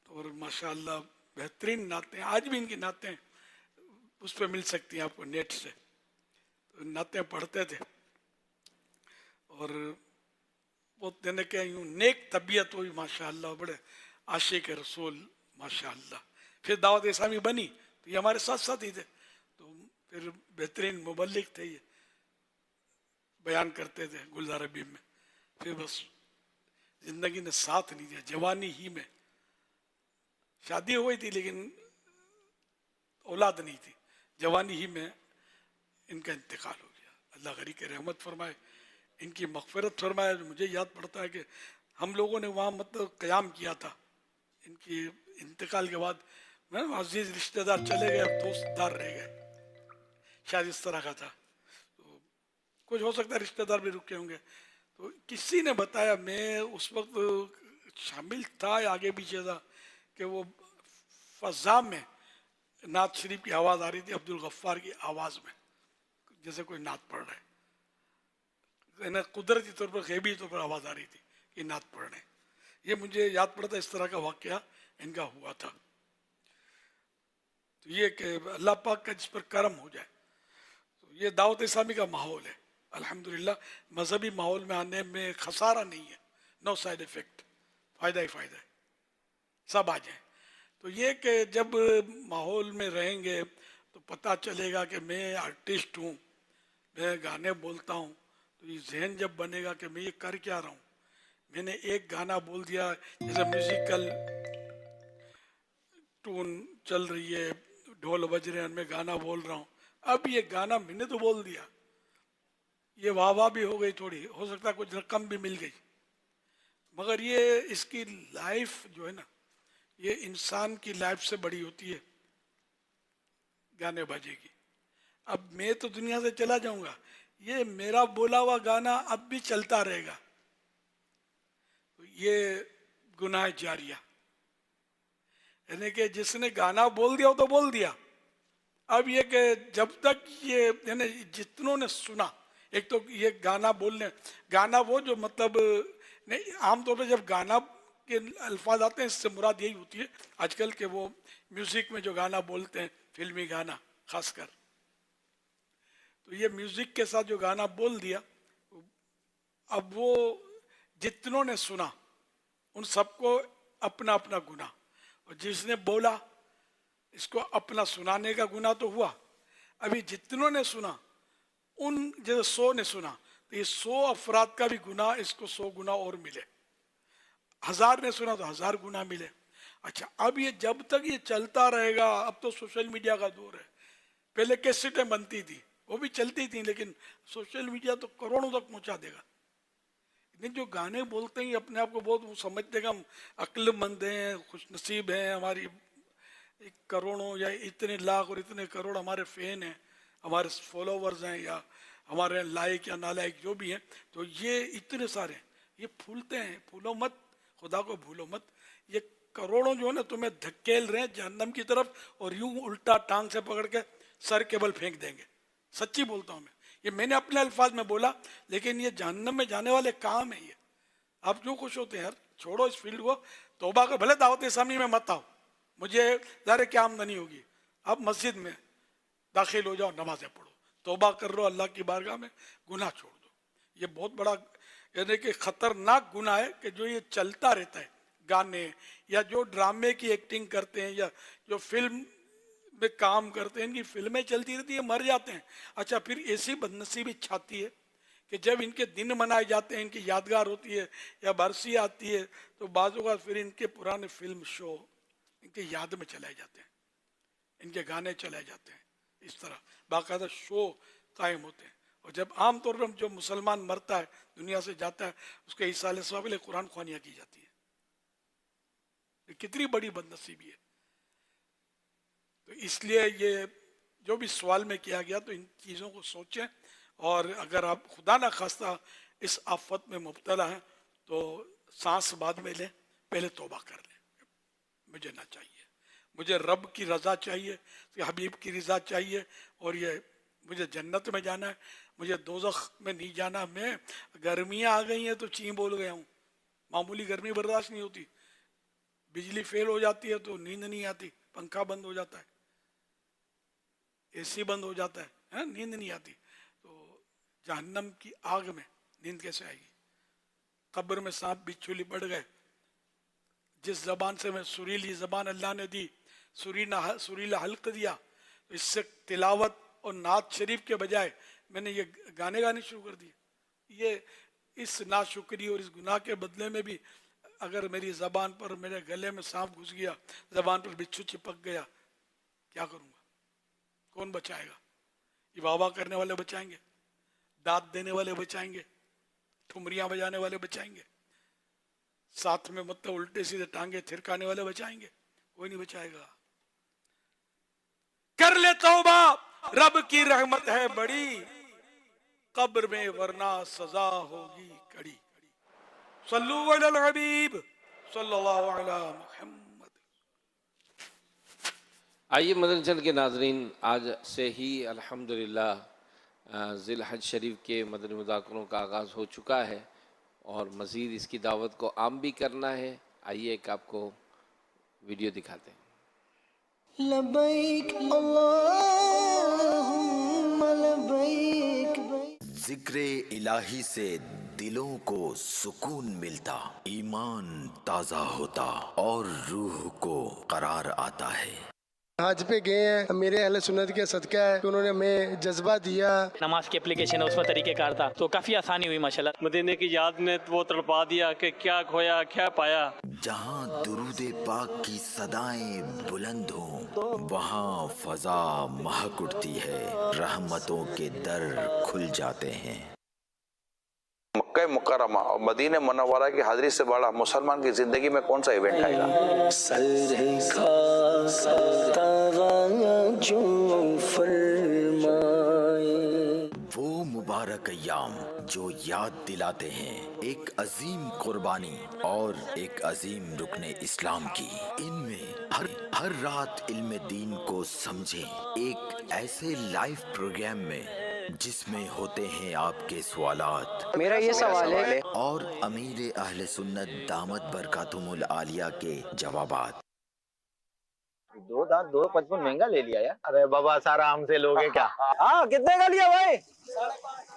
और माशाल्लाह बेहतरीन नाते हैं। आज भी इनकी नातें उस पर मिल सकती हैं आपको नेट से। तो नातें पढ़ते थे और वो देने के यूँ नेक तबीयत हुई माशाल्लाह, बड़े आशिक रसूल माशाल्लाह। फिर दावत इस्लामी बनी तो ये हमारे साथ साथ ही थे, तो फिर बेहतरीन मुबल्लिग थे, ये बयान करते थे गुलजार हबीब में। फिर बस जिंदगी ने साथ नहीं दिया। जवानी ही में शादी हुई थी लेकिन औलाद नहीं थी, जवानी ही में इनका इंतकाल हो गया। अल्लाह गरी के रहमत फरमाए, इनकी मग़फ़िरत फरमाए। मुझे याद पड़ता है कि हम लोगों ने वहाँ मतलब क़याम किया था इनकी इंतकाल के बाद। मैं अजीज़ रिश्तेदार चले गए, अब दोस्तदार रह गए, शायद इस तरह का था। तो कुछ हो सकता है रिश्तेदार भी रुके होंगे। तो किसी ने बताया, मैं उस वक्त शामिल था या आगे पीछे था, कि वो फ़ज़ा में नात शरीफ की आवाज़ आ रही थी, अब्दुल गफ्फार की आवाज़ में, जैसे कोई नात पढ़ रहे है। कुदरती तौर पर गैबी तौर पर आवाज़ आ रही थी कि नात पढ़ रहे। ये मुझे याद पड़ता, इस तरह का वाक़या इनका हुआ था। तो ये कि अल्लाह पाक का जिस पर करम हो जाए। तो ये दावत इस्लामी का माहौल है अल्हम्दुलिल्लाह। मजहबी माहौल में आने में खसारा नहीं है, नो साइड इफ़ेक्ट, फ़ायदा ही फ़ायदा है, सब आ जाए। तो ये कि जब माहौल में रहेंगे तो पता चलेगा कि मैं आर्टिस्ट हूँ, मैं गाने बोलता हूँ, तो ये जहन जब बनेगा कि मैं ये कर क्या रहा हूँ। मैंने एक गाना बोल दिया, जैसे म्यूज़िकल टून चल रही है, ढोल बज रहे हैं, मैं गाना बोल रहा हूँ। अब ये गाना मैंने तो बोल दिया, ये वाह वाह भी हो गई, थोड़ी हो सकता है कुछ रकम भी मिल गई, मगर ये इसकी लाइफ जो है ना, ये इंसान की लाइफ से बड़ी होती है गाने बाजे की। अब मैं तो दुनिया से चला जाऊंगा, ये मेरा बोला हुआ गाना अब भी चलता रहेगा। तो ये गुनाह जारिया, यानी कि जिसने गाना बोल दिया वो तो बोल दिया। अब ये कि जब तक ये यानी जितनों ने सुना, एक तो ये गाना बोलने, गाना वो जो मतलब नहीं, आमतौर पर जब गाना के अल्फाज आते हैं इससे मुराद यही होती है आजकल के वो म्यूज़िक में जो गाना बोलते हैं, फिल्मी गाना खासकर। तो ये म्यूज़िक के साथ जो गाना बोल दिया, अब वो जितनों ने सुना उन सबको अपना अपना गुनाह, और जिसने बोला इसको अपना सुनाने का गुनाह तो हुआ। अभी जितनों ने सुना उन जैसे 100 ने सुना, तो ये 100 अफराद का भी गुनाह इसको 100 गुना और मिले। 1000 ने सुना तो 1000 गुना मिले। अच्छा, अब ये जब तक ये चलता रहेगा, अब तो सोशल मीडिया का दौर है, पहले कैसेटें बनती थी वो भी चलती थी, लेकिन सोशल मीडिया तो करोड़ों तक पहुंचा देगा। लेकिन जो गाने बोलते हैं अपने आप को बहुत वो समझते हैं हम अक्लमंद हैं, खुश नसीब हैं, हमारी करोड़ों या इतने लाख और इतने करोड़ हमारे फैन हैं, हमारे फॉलोवर्स हैं, या हमारे लायक या नालायक जो भी हैं, तो ये इतने सारे ये फूलते हैं। फूलो मत, खुदा को भूलो मत। ये करोड़ों जो है ना तुम्हें धकेल रहे हैं जहन्नम की तरफ, और यूं उल्टा टांग से पकड़ के सर केबल फेंक देंगे। सच्ची बोलता हूँ मैं, ये मैंने अपने अल्फाज में बोला, लेकिन ये जहन्नम में जाने वाले काम है ये। आप क्यों खुश होते हैं यार, छोड़ो इस फील्ड को, तौबा कर। भले दावत इस्लामी में मत आओ, मुझे ज़ाहिर क्या आमदनी होगी, आप मस्जिद में दाखिल हो जाओ, नमाज़ें पढ़ो, तौबा कर लो अल्लाह की बारगाह में, गुनाह छोड़ दो। ये बहुत बड़ा यानी कि ख़तरनाक गुनाह है कि जो ये चलता रहता है, गाने या जो ड्रामे की एक्टिंग करते हैं या जो फिल्म में काम करते हैं, इनकी फिल्में चलती रहती है, मर जाते हैं। अच्छा, फिर ऐसी बदनसीबी छाती है कि जब इनके दिन मनाए जाते हैं, इनकी यादगार होती है या बरसी आती है, तो बाज़ों का फिर इनके पुराने फिल्म शो इनके याद में चलाए जाते हैं, इनके गाने चलाए जाते हैं, इस तरह बाकायदा शो कायम होते हैं। और जब आम तौर पर जो मुसलमान मरता है, दुनिया से जाता है, उसके इसाले सवाब के लिए कुरान ख्वानियाँ की जाती है। ये कितनी बड़ी बदनसीबी है। तो इसलिए ये जो भी सवाल में किया गया, तो इन चीज़ों को सोचें, और अगर आप खुदा ना खास्ता इस आफत में मुब्तला हैं तो सांस बाद में लें, पहले तौबा कर लें। मुझे ना चाहिए, मुझे रब की रज़ा चाहिए, हबीब की रज़ा चाहिए, और ये मुझे जन्नत में जाना है, मुझे दोज़ख में नहीं जाना। मैं गर्मियाँ आ गई हैं तो ची बोल गया हूँ, मामूली गर्मी बर्दाश्त नहीं होती, बिजली फेल हो जाती है तो नींद नहीं आती, पंखा बंद हो जाता है, एसी बंद हो जाता है, नींद नहीं आती। तो जहन्नम की आग में नींद कैसे आएगी? कब्र में सांप बिच्छू लिपट गए। जिस जबान से मैं सुरीली जबान अल्लाह ने दी, सुरीला हल्क दिया, तो इससे तिलावत और नात शरीफ के बजाय मैंने ये गाने गाने शुरू कर दिए। ये इस नाशुक्री और इस गुनाह के बदले में भी अगर मेरी ज़बान पर, मेरे गले में सांप घुस गया, ज़बान पर बिच्छू चिपक गया, क्या करूँगा? कौन बचाएगा? ये वाह वाह करने वाले बचाएंगे, दाद देने वाले बचाएंगे, ठुमरियाँ बजाने वाले बचाएंगे, साथ में मतलब उल्टे सीधे टांगे थिरकाने वाले बचाएंगे? कोई नहीं बचाएगा। कर ले तौबा, रब की रहमत है बड़ी, कब्र में वरना सजा होगी कड़ी। सल्लु अलल हबीब सल्लल्लाहु अलैहि मुहम्मद। आइए मदनी चैनल के नाजरीन, आज से ही अल्हम्दुलिल्लाह ज़िल हज शरीफ के मदनी मुज़ाकरों का आगाज़ हो चुका है और मज़ीद इसकी दावत को आम भी करना है। आइए एक आपको वीडियो दिखाते हैं। लबैक अल्लाहुम्मा लबैक। जिक्र इलाही से दिलों को सुकून मिलता, ईमान ताज़ा होता और रूह को करार आता है। हज पे गए हैं, मेरे अहले सुन्नत के सदका है कि उन्होंने हमें जज्बा दिया। नमाज की एप्लीकेशन है, उसमें तरीक़ेकार था तो काफ़ी आसानी हुई माशाल्लाह। मदीने की याद ने वो तड़पा दिया कि क्या खोया क्या पाया। जहाँ दुरूदे पाक की सदाएं बुलंद हों, वहाँ फजा महक उठती है, रहमतों के दर खुल जाते हैं। मक्का मुकर्रमा और मदीने मुनव्वरा की हाजिरी से बड़ा मुसलमान की जिंदगी में कौन सा इवेंट आएगा? वो मुबारक अय्याम जो याद दिलाते हैं एक अजीम कुर्बानी और एक अजीम रुकने इस्लाम की। इनमें हर रात इल्म दीन को समझें एक ऐसे लाइव प्रोग्राम में जिसमें होते हैं आपके सवालात। मेरा ये सवाल है और अमीर अहले सुन्नत दामत बरकातुहुल आलिया के जवाबात। 2,55 महंगा ले लिया यार। अरे बाबा सारा हमसे लोगे क्या? हाँ कितने का लिया भाई?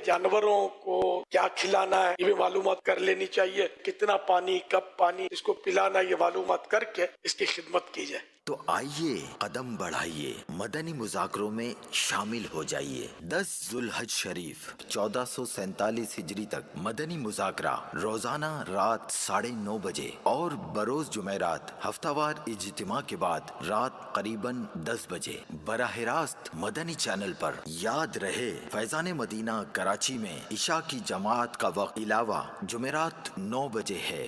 जानवरों को क्या खिलाना है ये भी मालूमात कर लेनी चाहिए, कितना पानी, कब पानी इसको पिलाना, ये मालूमात करके इसकी खिदमत की जाए। तो आइए कदम बढ़ाइए, मदनी मुज़ाकरों में शामिल हो जाइए। 10 ज़ुल्हज शरीफ 1447 हिजरी तक मदनी मुज़ाकरा रोजाना रात 9:30 बजे और बरोज जुमेरात हफ्तावार इज्तिमा के बाद रात करीबन 10 बजे बराह रास्त मदनी चैनल पर। याद रहे फैज़ान मदीना कराची में इशा की जमात का वक्त इलावा जुमेरात 9 बजे है।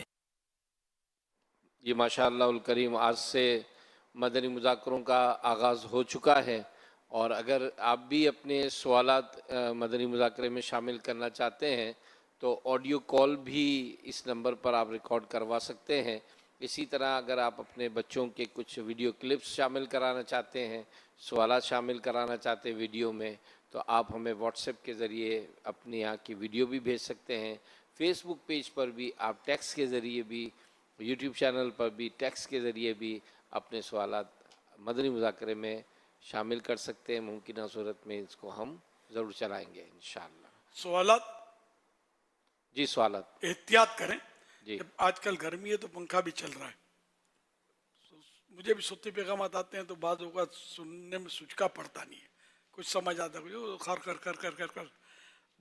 ये माशाअल्लाह उल करीम आज से मदनी मुज़ाकरों का आगाज़ हो चुका है और अगर आप भी अपने सवालात मदनी मुज़ाकरे में शामिल करना चाहते हैं तो ऑडियो कॉल भी इस नंबर पर आप रिकॉर्ड करवा सकते हैं। इसी तरह अगर आप अपने बच्चों के कुछ वीडियो क्लिप्स शामिल कराना चाहते हैं, सवालात शामिल कराना चाहते हैं वीडियो में, तो आप हमें व्हाट्सएप के ज़रिए अपनी यहाँ की वीडियो भी भेज सकते हैं। फेसबुक पेज पर भी आप टेक्स्ट के ज़रिए भी, यूट्यूब चैनल पर भी टेक्स्ट के ज़रिए भी अपने सवालात मदनी मुज़ाकरे में शामिल कर सकते हैं। मुमकिन सूरत में इसको हम ज़रूर चलाएंगे इंशाअल्लाह। सवालात जी, सवालात एहतियात करें जी। आजकल गर्मी है तो पंखा भी चल रहा है, मुझे भी सुत्ती पैगामात आते हैं तो बाद होगा सुनने में सुचका पड़ता नहीं है, कुछ समझ आता है, खर कर कर कर कर कर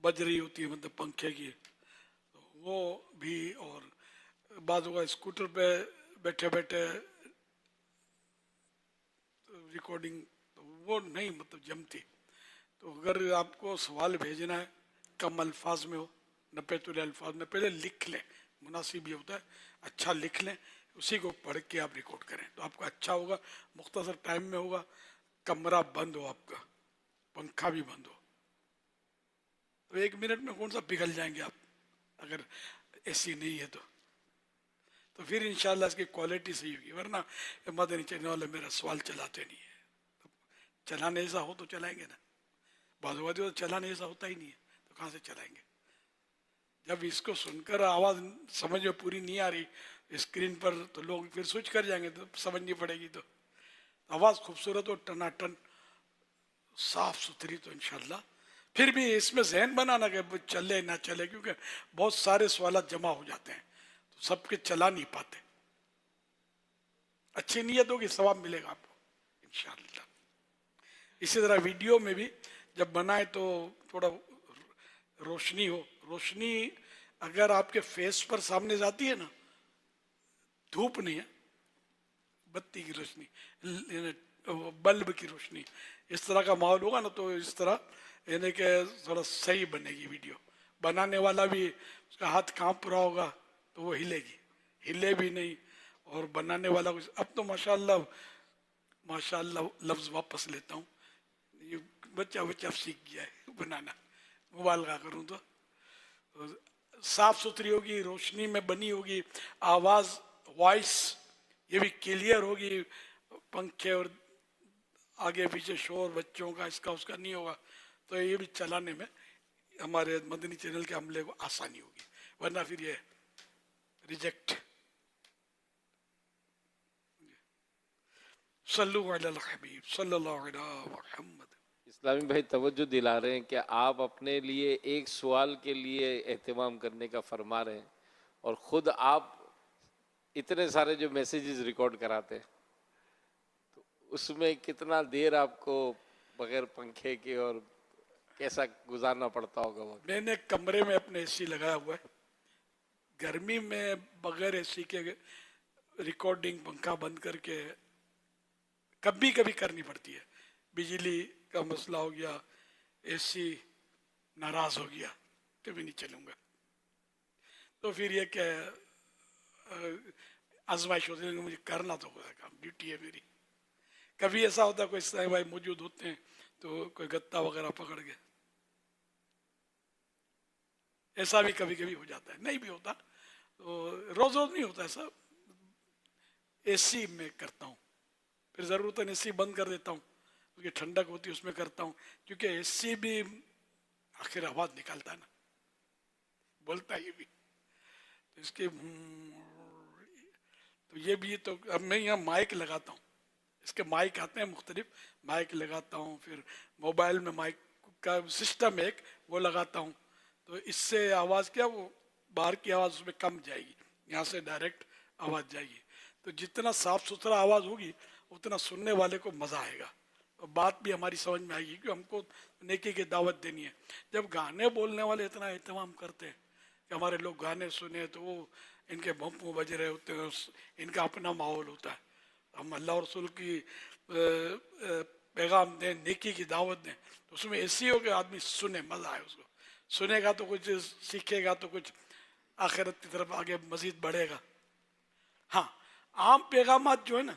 बज रही होती है मतलब पंखे की, तो वो भी। और बाद होगा स्कूटर पे बैठे बैठे रिकॉर्डिंग, तो वो नहीं मतलब जमती। तो अगर आपको सवाल भेजना है कम अल्फाज में हो, नपेतुल अल्फाज में, पहले लिख लें, मुनासिब भी होता है, अच्छा लिख लें, उसी को पढ़ के आप रिकॉर्ड करें तो आपका अच्छा होगा, मुख्तसर टाइम में होगा, कमरा बंद हो आपका, पंखा भी बंद हो, तो 1 मिनट में कौन सा पिघल जाएंगे आप अगर एसी नहीं है तो फिर इंशाल्लाह इसकी क्वालिटी सही होगी। वरना मदनी चैनल वाले मेरा सवाल चलाते नहीं है, तो चलाने ऐसा हो तो चलाएंगे ना, बाजूवादी तो चलाने ऐसा होता ही नहीं है, तो कहाँ से चलाएंगे? जब इसको सुनकर आवाज समझ में पूरी नहीं आ रही स्क्रीन पर तो लोग फिर स्विच कर जाएंगे, तो समझ नहीं पड़ेगी। तो आवाज खूबसूरत और टनाटन साफ सुथरी, तो इंशाल्लाह फिर भी इसमें जहन बनाना कि चले ना चले, क्योंकि बहुत सारे सवाल जमा हो जाते हैं तो सबके चला नहीं पाते। अच्छी नीयत होगी, सवाब मिलेगा आपको इंशाल्लाह। इसी तरह वीडियो में भी जब बनाए तो थोड़ा रोशनी हो। रोशनी अगर आपके फेस पर सामने जाती है ना, धूप नहीं है, बत्ती की रोशनी, बल्ब की रोशनी, इस तरह का माहौल होगा ना, तो इस तरह यानी कि थोड़ा सही बनेगी वीडियो। बनाने वाला भी उसका हाथ कांप रहा होगा तो वो हिलेगी, हिले भी नहीं। और बनाने वाला कुछ, अब तो माशाल्लाह लफ्ज़ वापस लेता हूँ, ये बच्चा सीख गया है बनाना, मुबालगा करूँ तो साफ सुथरी होगी, रोशनी में बनी होगी, आवाज़ वॉइस ये भी क्लियर होगी, पंखे और आगे पीछे शोर बच्चों का इसका उसका नहीं होगा, तो ये भी चलाने में हमारे मदनी चैनल के अमले को आसानी होगी, वरना फिर ये रिजेक्ट। सल्लु अलल हबीब सल्लल्लाहु अलैहि मुहम्मद। इस्लामी भाई तवज्जो दिला रहे हैं कि आप अपने लिए एक सवाल के लिए एहतमाम करने का फरमा रहे हैं और ख़ुद आप इतने सारे जो मैसेजेस रिकॉर्ड कराते हैं, तो उसमें कितना देर आपको बगैर पंखे के और कैसा गुजारना पड़ता होगा वक्त? मैंने कमरे में अपने एसी लगाया हुआ है, गर्मी में बगैर एसी के रिकॉर्डिंग पंखा बंद करके कभी कभी करनी पड़ती है। बिजली का मसला हो गया, एसी नाराज हो गया, कभी नहीं चलूंगा, तो फिर ये क्या आजमाइश होती है, मुझे करना तो होगा, काम ड्यूटी है मेरी। कभी ऐसा होता है कोई साहब भाई मौजूद होते हैं तो कोई गत्ता वगैरह पकड़ के, ऐसा भी कभी कभी हो जाता है, नहीं भी होता तो रोज रोज नहीं होता ऐसा। एसी में करता हूँ, फिर जरूरत है एसी बंद कर देता हूँ, क्योंकि ठंडक होती है उसमें करता हूँ, क्योंकि एसी भी आखिर आवाज निकालता है ना, बोलता है ये भी, तो इसके तो ये भी, तो अब मैं यहाँ माइक लगाता हूँ, इसके माइक आते हैं मुख्तलिफ, माइक लगाता हूँ, फिर मोबाइल में माइक का सिस्टम एक वो लगाता हूँ, तो इससे आवाज़ क्या वो बाहर की आवाज़ उसमें कम जाएगी, यहाँ से डायरेक्ट आवाज़ जाएगी। तो जितना साफ सुथरा आवाज़ होगी उतना सुनने वाले को मज़ा आएगा और बात भी हमारी समझ में आएगी कि हमको नेकी की दावत देनी है। जब गाने बोलने वाले इतना एहतमाम करते हैं कि हमारे लोग गाने सुने, तो वो इनके बम बज रहे होते हैं, इनका अपना माहौल होता है। हम अल्लाह और रसूल की पैगाम दें, नेकी की दावत दें, तो उसमें ऐसी हो कि आदमी सुने, मज़ा आए उसको, सुनेगा तो कुछ सीखेगा, तो कुछ आखिरत की तरफ आगे मज़ीद बढ़ेगा। हाँ, आम पैगामात जो है ना,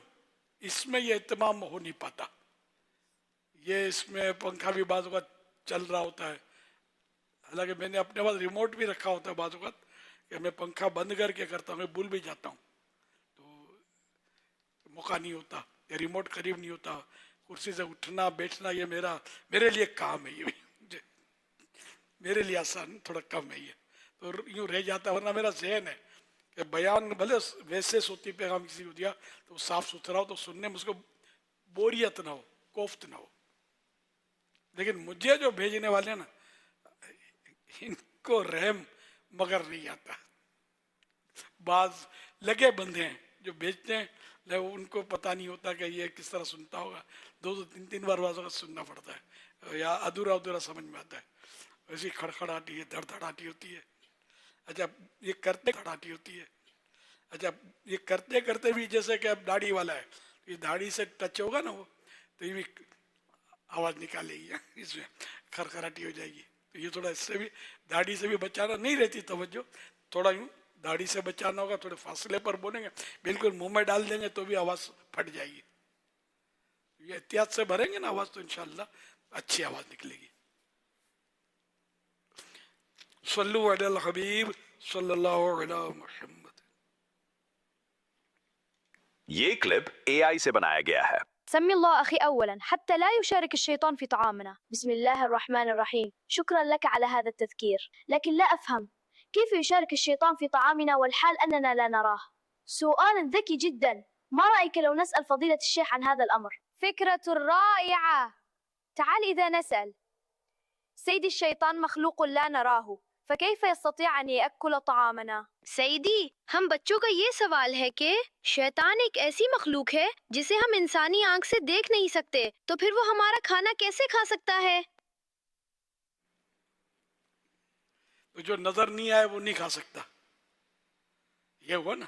इसमें ये एहतमाम हो नहीं पाता, ये इसमें पंखा भी बाज़ वक़्त चल रहा होता है, हालांकि मैंने अपने पास रिमोट भी रखा होता है बाज़ वक़्त कि मैं पंखा बंद करके करता हूँ, मैं भूल भी जाता हूँ तो मौका नहीं होता, या रिमोट करीब नहीं होता, कुर्सी से उठना बैठना ये मेरे लिए काम है, ये भी मेरे लिए आसान थोड़ा कम है ये, तो यूँ रह जाता। वरना मेरा जहन है कि बयान भले वैसे सोती पैगाम किसी को दिया तो साफ सुथरा हो, तो सुनने में उसको बोरियत ना हो, कोफ्त ना हो। लेकिन मुझे जो भेजने वाले ना, इनको रहम मगर नहीं आता, बाज लगे बंदे हैं जो भेजते हैं, लेकिन उनको पता नहीं होता कि ये किस तरह सुनता होगा, दो तीन तीन बार बाज़ सुनना पड़ता है या अधूरा अधूरा समझ में आता है, ऐसी खड़खड़ाटी है, धड़धड़ाटी होती है। अच्छा, ये करते खड़ाटी होती है। अच्छा, ये करते करते भी जैसे कि अब दाढ़ी वाला है, ये दाढ़ी से टच होगा ना वो, तो ये भी आवाज़ निकालेगी, इसमें खड़खड़ाटी हो जाएगी। तो ये थोड़ा इससे भी, दाढ़ी से भी बचाना नहीं रहती तवज्जो, थोड़ा यूँ दाढ़ी से बचाना होगा, थोड़े फासले पर बोलेंगे, बिल्कुल मुंह में डाल देंगे तो भी आवाज़ फट जाएगी। ये एहतियात से भरेंगे ना आवाज़, तो इंशाल्लाह अच्छी आवाज़ निकलेगी। सल्लु अलल हबीब सल्लल्लाहु अलैहि मुहम्मद। ये क्लिप AI से बनाया गया है। سمي الله أخي أولا حتى لا يشارك الشيطان في طعامنا. بسم الله الرحمن الرحيم. شكرا لك على هذا التذكير، لكن لا أفهم كيف يشارك الشيطان في طعامنا والحال أننا لا نراه؟ سؤال ذكي جدا. ما رأيك لو نسأل فضيلة الشيخ عن هذا الأمر؟ فكرة رائعة. تعال إذا نسأل. سيدي الشيطان مخلوق لا نراه، فكيف يستطيع أن يأكل طعامنا؟ سیدی، ہم بچوں کا یہ سوال ہے کہ شیطان ایک ایسی مخلوق ہے جسے ہم انسانی آنکھ سے دیکھ نہیں سکتے، تو پھر وہ ہمارا کھانا کیسے کھا سکتا ہے؟ تو جو نظر نہیں آئے وہ نہیں کھا سکتا، یہ ہوا نا.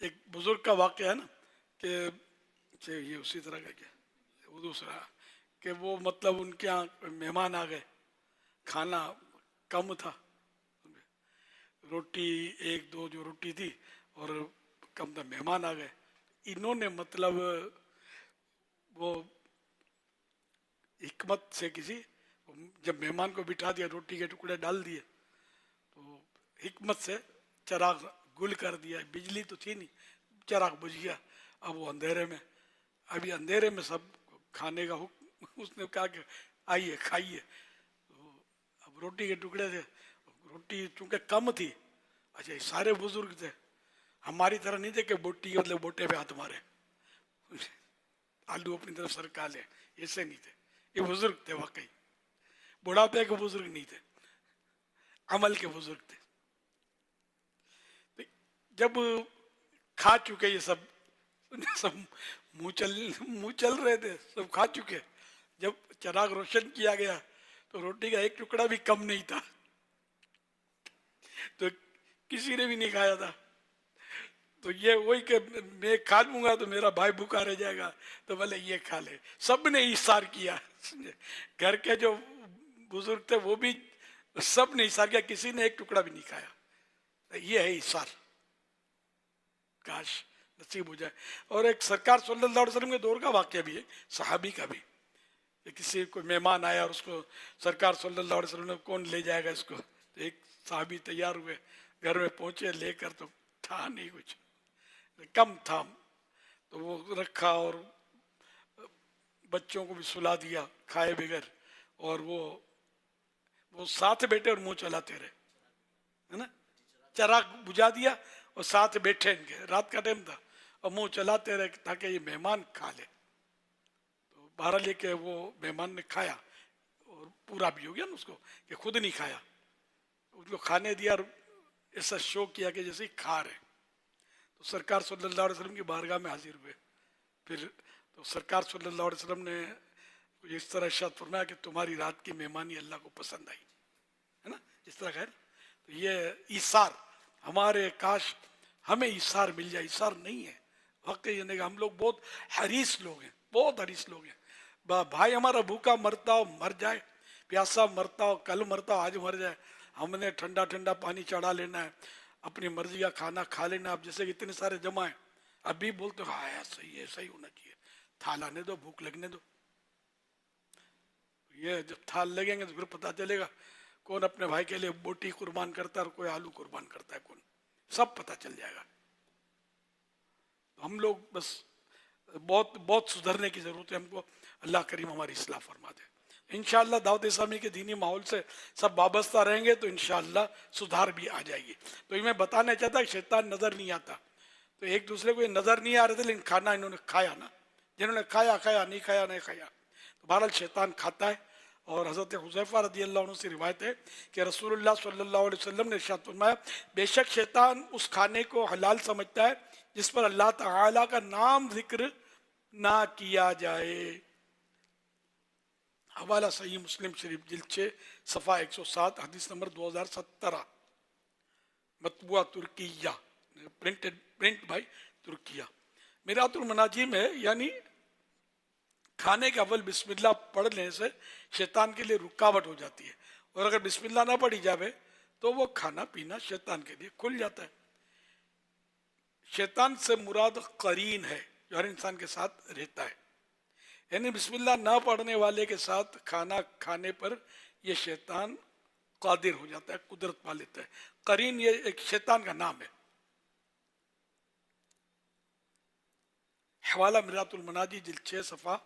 ایک بزرگ کا واقعہ ہے نا کہ یہ اسی طرح کا کیا وہ دوسرا کہ وہ مطلب ان کے یہاں مہمان آ گئے، کھانا کم تھا، روٹی ایک دو جو روٹی تھی اور کم تھا، مہمان آ گئے. انہوں نے مطلب وہ حکمت سے کسی جب مہمان کو بٹھا دیا، روٹی کے ٹکڑے ڈال دیے تو حکمت سے چراغ گل کر دیا. بجلی تو تھی نہیں، چراغ بجھ گیا. اب وہ اندھیرے میں، ابھی اندھیرے میں سب کھانے کا حکم، اس نے کہا کہ آئیے کھائیے. اب روٹی کے ٹکڑے تھے، روٹی چونکہ کم تھی. اچھا یہ سارے بزرگ تھے، ہماری طرح نہیں تھے کہ بوٹی مطلب بوٹے پہ ہاتھ مارے، آلو اپنی طرف سرکا لے، ایسے نہیں تھے. یہ بزرگ تھے واقعی، بڑھاپے کے بزرگ نہیں تھے، عمل کے بزرگ تھے. جب کھا چکے یہ سب منہ چل رہے تھے، سب کھا چکے، جب چراغ روشن کیا گیا تو روٹی کا ایک ٹکڑا بھی کم نہیں تھا، تو کسی نے بھی نہیں کھایا تھا. تو یہ وہی کہ میں کھا لوں گا تو میرا بھائی بھوکا رہ جائے گا، تو بھلے یہ کھا لے. سب نے ایثار کیا، گھر کے جو بزرگ تھے وہ بھی سب نے ایثار کیا، کسی نے ایک ٹکڑا بھی نہیں کھایا. یہ ہے ایثار، کاش نصیب ہو جائے. اور ایک سرکار صلی اللہ علیہ وسلم کے دور کا واقعہ بھی ہے، صحابی کا بھی، کہ کسی کوئی مہمان آیا اور اس کو سرکار صلی اللہ علیہ وسلم نے کون لے جائے گا اس کو، تو ایک صحابی تیار ہوئے، گھر میں پہنچے، لے کر تو تھا نہیں کچھ، کم تھا، تو وہ رکھا اور بچوں کو بھی سلا دیا کھائے بغیر، اور وہ ساتھ بیٹھے اور منہ چلاتے رہے، ہے نا. چراغ بجھا دیا اور ساتھ بیٹھے ان کے، رات کا ٹائم تھا، اور منہ چلاتے رہے تاکہ یہ مہمان کھا لے. تو بہرحال لے کے وہ مہمان نے کھایا اور پورا بھی ہو گیا نا اس کو، کہ خود نہیں کھایا، اس کو کھانے دیا اور ایسا شو کیا کہ جیسے کھا رہے. تو سرکار صلی اللہ علیہ وسلم کی بارگاہ میں حاضر ہوئے. پھر تو سرکار صلی اللہ علیہ وسلم نے اس طرح ارشاد فرمایا کہ تمہاری رات کی مہمانی اللہ کو پسند آئی، ہے نا، اس طرح کا ہے. تو یہ ایثار ہمارے، کاش ہمیں ایثار مل جائے. ایثار نہیں ہے واقعی، یعنی کہ ہم لوگ بہت حریص لوگ ہیں، بہت حریص لوگ ہیں. بھائی ہمارا بھوکا مرتا ہو مر جائے، پیاسا مرتا ہو کل مرتا ہو آج مر جائے، ہم نے ٹھنڈا ٹھنڈا پانی چڑھا لینا ہے، اپنی مرضی کا کھانا کھا لینا. اب جیسے کہ اتنے سارے جمع ہیں، ابھی بولتے ہو ہاں صحیح ہے، صحیح ہونا چاہیے، تھال آنے دو، بھوک لگنے دو. یہ جب تھال لگیں گے تو پھر پتہ چلے گا کون اپنے بھائی کے لیے بوٹی قربان کرتا ہے اور کوئی آلو قربان کرتا ہے، کون، سب پتہ چل جائے گا. ہم لوگ بس بہت بہت سدھرنے کی ضرورت ہے ہم کو. اللہ کریم ہماری اصلاح فرما دے. انشاءاللہ دعوت اسلامی کے دینی ماحول سے سب وابستہ رہیں گے تو انشاءاللہ سدھار بھی آ جائے گی. تو یہ میں بتانا چاہتا کہ شیطان نظر نہیں آتا، تو ایک دوسرے کو یہ نظر نہیں آ رہے تھے، لیکن کھانا انہوں نے کھایا نا، جنہوں نے کھایا کھایا، نہیں کھایا نہیں کھایا. تو بہرحال شیطان کھاتا ہے. اور حضرت حذیفہ رضی اللہ عنہ سے روایت ہے کہ رسول اللہ صلی اللہ علیہ وسلم نے ارشاد فرمایا، بے شک شیطان اس کھانے کو حلال سمجھتا ہے جس پر اللہ تعالیٰ کا نام ذکر نہ کیا جائے. حوالہ صحیح مسلم شریف جلد 6 صفحہ 107 حدیث نمبر 2017، مطبوعہ ترکیہ، پرنٹ بائی ترکیہ. میرات المناجی میں یعنی کھانے کے اول بسم اللہ پڑھ لینے سے شیطان کے لیے رکاوٹ ہو جاتی ہے، اور اگر بسم اللہ نہ پڑھی جاوے تو وہ کھانا پینا شیطان کے لیے کھل جاتا ہے. شیطان سے مراد قرین ہے، جو ہر انسان کے ساتھ رہتا ہے. یعنی بسم اللہ نہ پڑھنے والے کے ساتھ کھانا کھانے پر یہ شیطان قادر हो जाता है, कुदरत पा लेता है. करीन ये एक शैतान का नाम है. हवाला मिरातुल मनाजी जिल्द 6 सफ़ा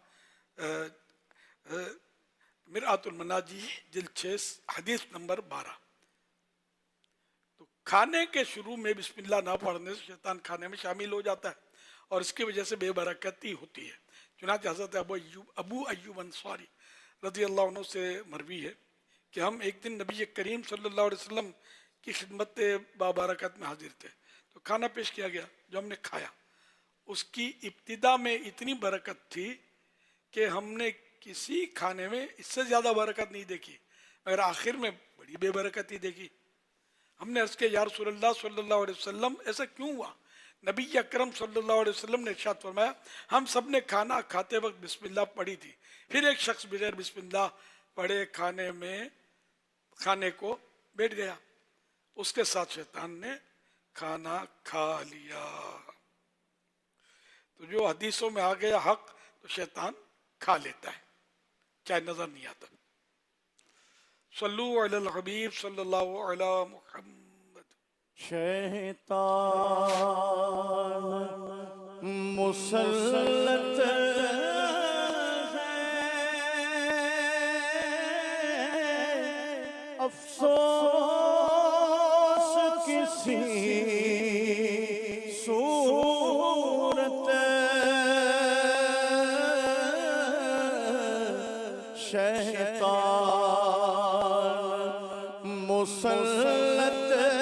मिरातुल मनाजी जिल्द 6 हदीस नंबर 12. तो खाने के शुरू में बिस्मिल्लाह ना पढ़ने से शैतान खाने में शामिल हो जाता है और इसकी वजह से बेबरकती होती है. चुनांचे हज़रत अबू अय्यूब अंसारी रज़ी अल्लाह अन्हु से मरवी है कि हम एक दिन नबी करीम सल्लल्लाहु अलैहि वसल्लम की खिदमत बाबरकत में हाजिर थे. तो खाना पेश किया गया जो हमने खाया, उसकी इब्तिदा में इतनी बरकत थी कि हमने किसी खाने में इससे ज़्यादा बरकत नहीं देखी, मगर आखिर में बड़ी बेबरकती देखी. हमने अर्ज़ किया, या रसूलल्लाह सल्लल्लाहु अलैहि वसल्लम ऐसा क्यों हुआ? नबी अकरम सल्लल्लाहु अलैहि वसल्लम ने इरशाद फरमाया, हम सब ने खाना खाते वक्त बिस्मिल्लाह पढ़ी थी. फिर एक शख्स बगैर बिस्मिल्लाह पढ़े खाने को बैठ गया, उसके साथ शैतान ने खाना खा लिया. तो जो हदीसों में आ गया हक तो शैतान खा लेता है, चाहे नजर नहीं आता. सल्लु अलल हबीब सल्लल्लाहु अला मुहम्मद. शैतान मुसल्लत है, अफसोस किसी सूरत शैतान मुसल्लत है,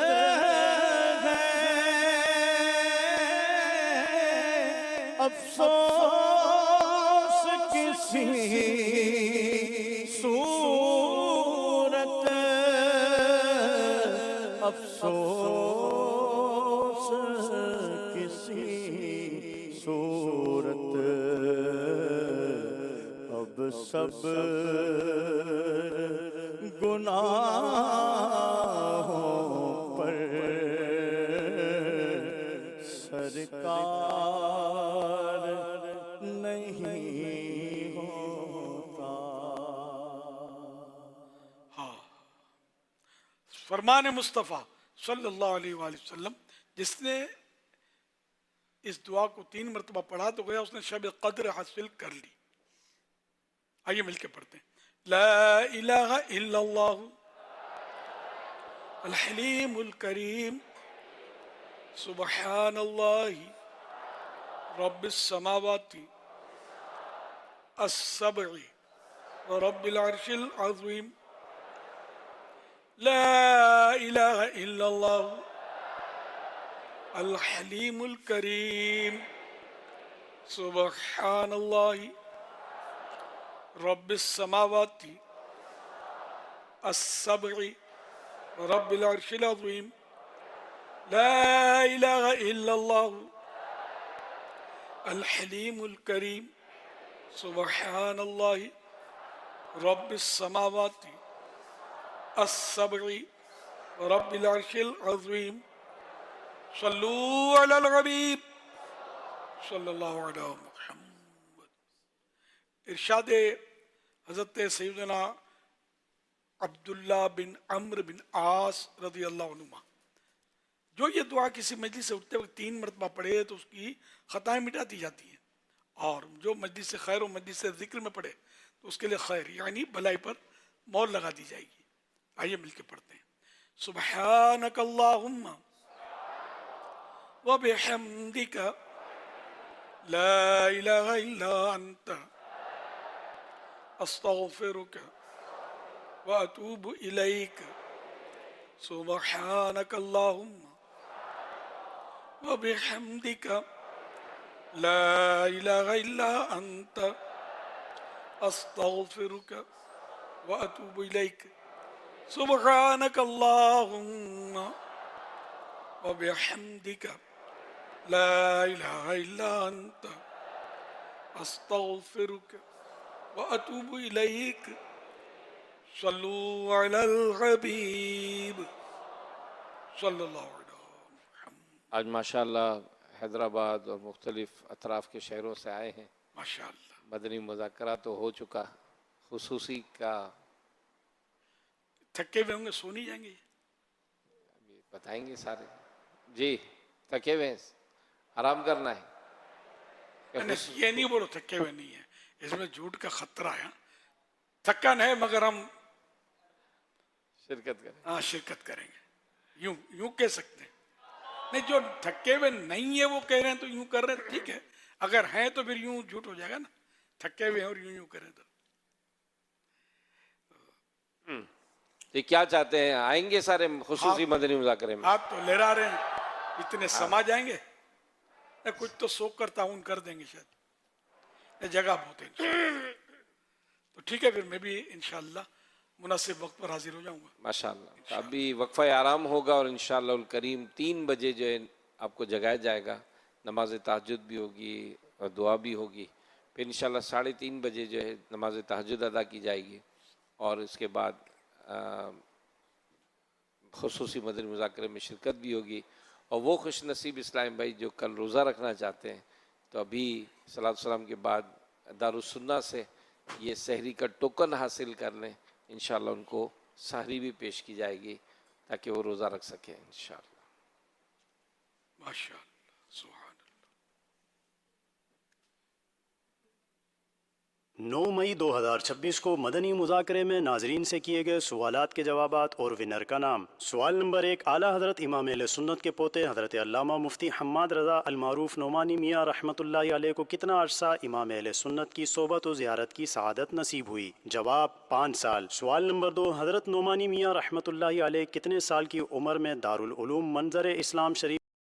अफसोस किसी सूरत, अफसोस किसी सूरत. अब सब गुनाहों पर सरकार नहीं होता. हाँ, फरमान मुस्तफ़ा सल्लल्लाहु अलैहि वसल्लम, जिसने इस दुआ को 3 मरतबा पढ़ा तो गया उसने शब कद्र हासिल कर ली. आइए मिलके पढ़ते हैं. ला इलाहा इल्लल्लाह अल हलीमुल करीम सुब्हानल्लाहि रब्बिस समावाति अस्सब'i व रब्बिल अर्शिल अज़ीम. ला इलाहा इल्लल्लाह अल हलीमुल करीम सुब्हानल्लाहि रब्बिस समावाति अस्सब'i रब्बिल अर्शिल अज़ीम. ला इलाहा इल्लल्लाह अल हलीमुल करीम सुब्हानल्लाहि रब्बिस समावाति अस्सब'i रब्बिल अर्शिल अज़ीम. सल्लू अलल हबीब सल्लल्लाहु अलैहि मुहम्मद. इरशाद हज़रत सैयदना अब्दुल्ला बिन अम्र बिन आस रज़ी अल्लाह अन्हुमा, जो ये दुआ किसी मजलिस से उठते वक्त 3 मरतबा पढ़े तो उसकी खताएं मिटा दी जाती हैं, और जो मजलिस से खैर और मजलिस से जिक्र में पढ़े तो उसके लिए खैर यानी भलाई पर मोहर लगा दी जाएगी. आइए मिलकर पढ़ते हैं. सुब्हानक अल्लाहुम्मा व बिहम्दिका ला इलाहा इल्ला अंता अस्तगफिरुका व अतूबु इलैक. सुब्हानक अल्लाहुम्मा व बिहम्दिका ला इलाहा इल्ला अंता अस्तगफिरुका व अतूबु इलैक. सुब्हानक अल्लाहुम्मा व बिहम्दिका ला इलाहा इल्ला अंता अस्तगफिरुका व अतूबु इलैक. सल्लू अलल हबीब सल्लल्लाहु अलैहि वसल्लम. आज माशाअल्लाह हैदराबाद और मुख्तलिफ अतराफ़ के शहरों से आए हैं. माशाअल्लाह मदनी मुज़ाकरा तो हो चुका, खुसूसी का थके हुए होंगे, सो नहीं जाएंगे? बताएंगे सारे जी, थके हुए हैं, आराम करना है। नहीं, ये नहीं बोलो थके हुए नहीं है, इसमें झूठ का खतरा है। थकन है मगर हम शिरकत करें। हाँ, शिरकत करेंगे, यूं यूं कह सकते हैं। नहीं, जो थके हुए नहीं है वो कह रहे हैं तो यूं कर रहे हैं, ठीक है। अगर हैं तो फिर यूं झूठ हो जाएगा ना, थके हुए हैं और यूं यूं करें तो। तो क्या चाहते हैं, आएंगे सारे खुसूसी मदनी मुज़ाकरे में? आप तो लहरा रहे हैं, इतने समा जाएंगे, कुछ तो शोक कर ताउन कर देंगे शायद, जगह बहुत है। तो ठीक है, फिर मैं भी इंशाअल्लाह मुनासिब वक्त पर हाजिर हो जाऊंगा। माशाअल्लाह। तो अभी वक्फा आराम होगा और इंशाअल्लाह उल करीम 3 बजे जो है आपको जगाया जाएगा, नमाज तहज्जुद भी होगी और दुआ भी होगी। फिर इंशाअल्लाह 3:30 बजे जो है नमाज तहज्जुद अदा की जाएगी और इसके बाद खुसूसी मदनी मुज़ाकरे में शिरकत भी होगी। और वो खुश नसीब इस्लाम भाई जो कल रोज़ा रखना चाहते हैं, तो अभी सलात सलाम के बाद दारुस्सुन्ना से ये सहरी का टोकन हासिल कर लें, इंशाअल्लाह उनको सहरी भी पेश की जाएगी ताकि वो रोज़ा रख सकें इंशाअल्लाह। माशाअल्लाह, सुभान। 9 मई 2026 को मदनी मुज़ाकरे में नाजरीन से किए गए सवालात के जवाबात और विनर का नाम। सवाल नंबर 1, आला हज़रत इमाम अहले सुन्नत के पोते हज़रत अल्लामा मुफ्ती हम्माद रज़ा अलमारूफ नोमानी मियाँ रहमतुल्लाहि अलैह को कितना अरसा इमाम अहले सुन्नत की सोबत और ज़ियारत की सआदत नसीब हुई? जवाब 5 साल। सवाल नंबर 2, हज़रत नोमानी मियाँ रहमतुल्लाहि अलैह कितने साल की उम्र में दारुल उलूम मंजर इस्लाम शरीफ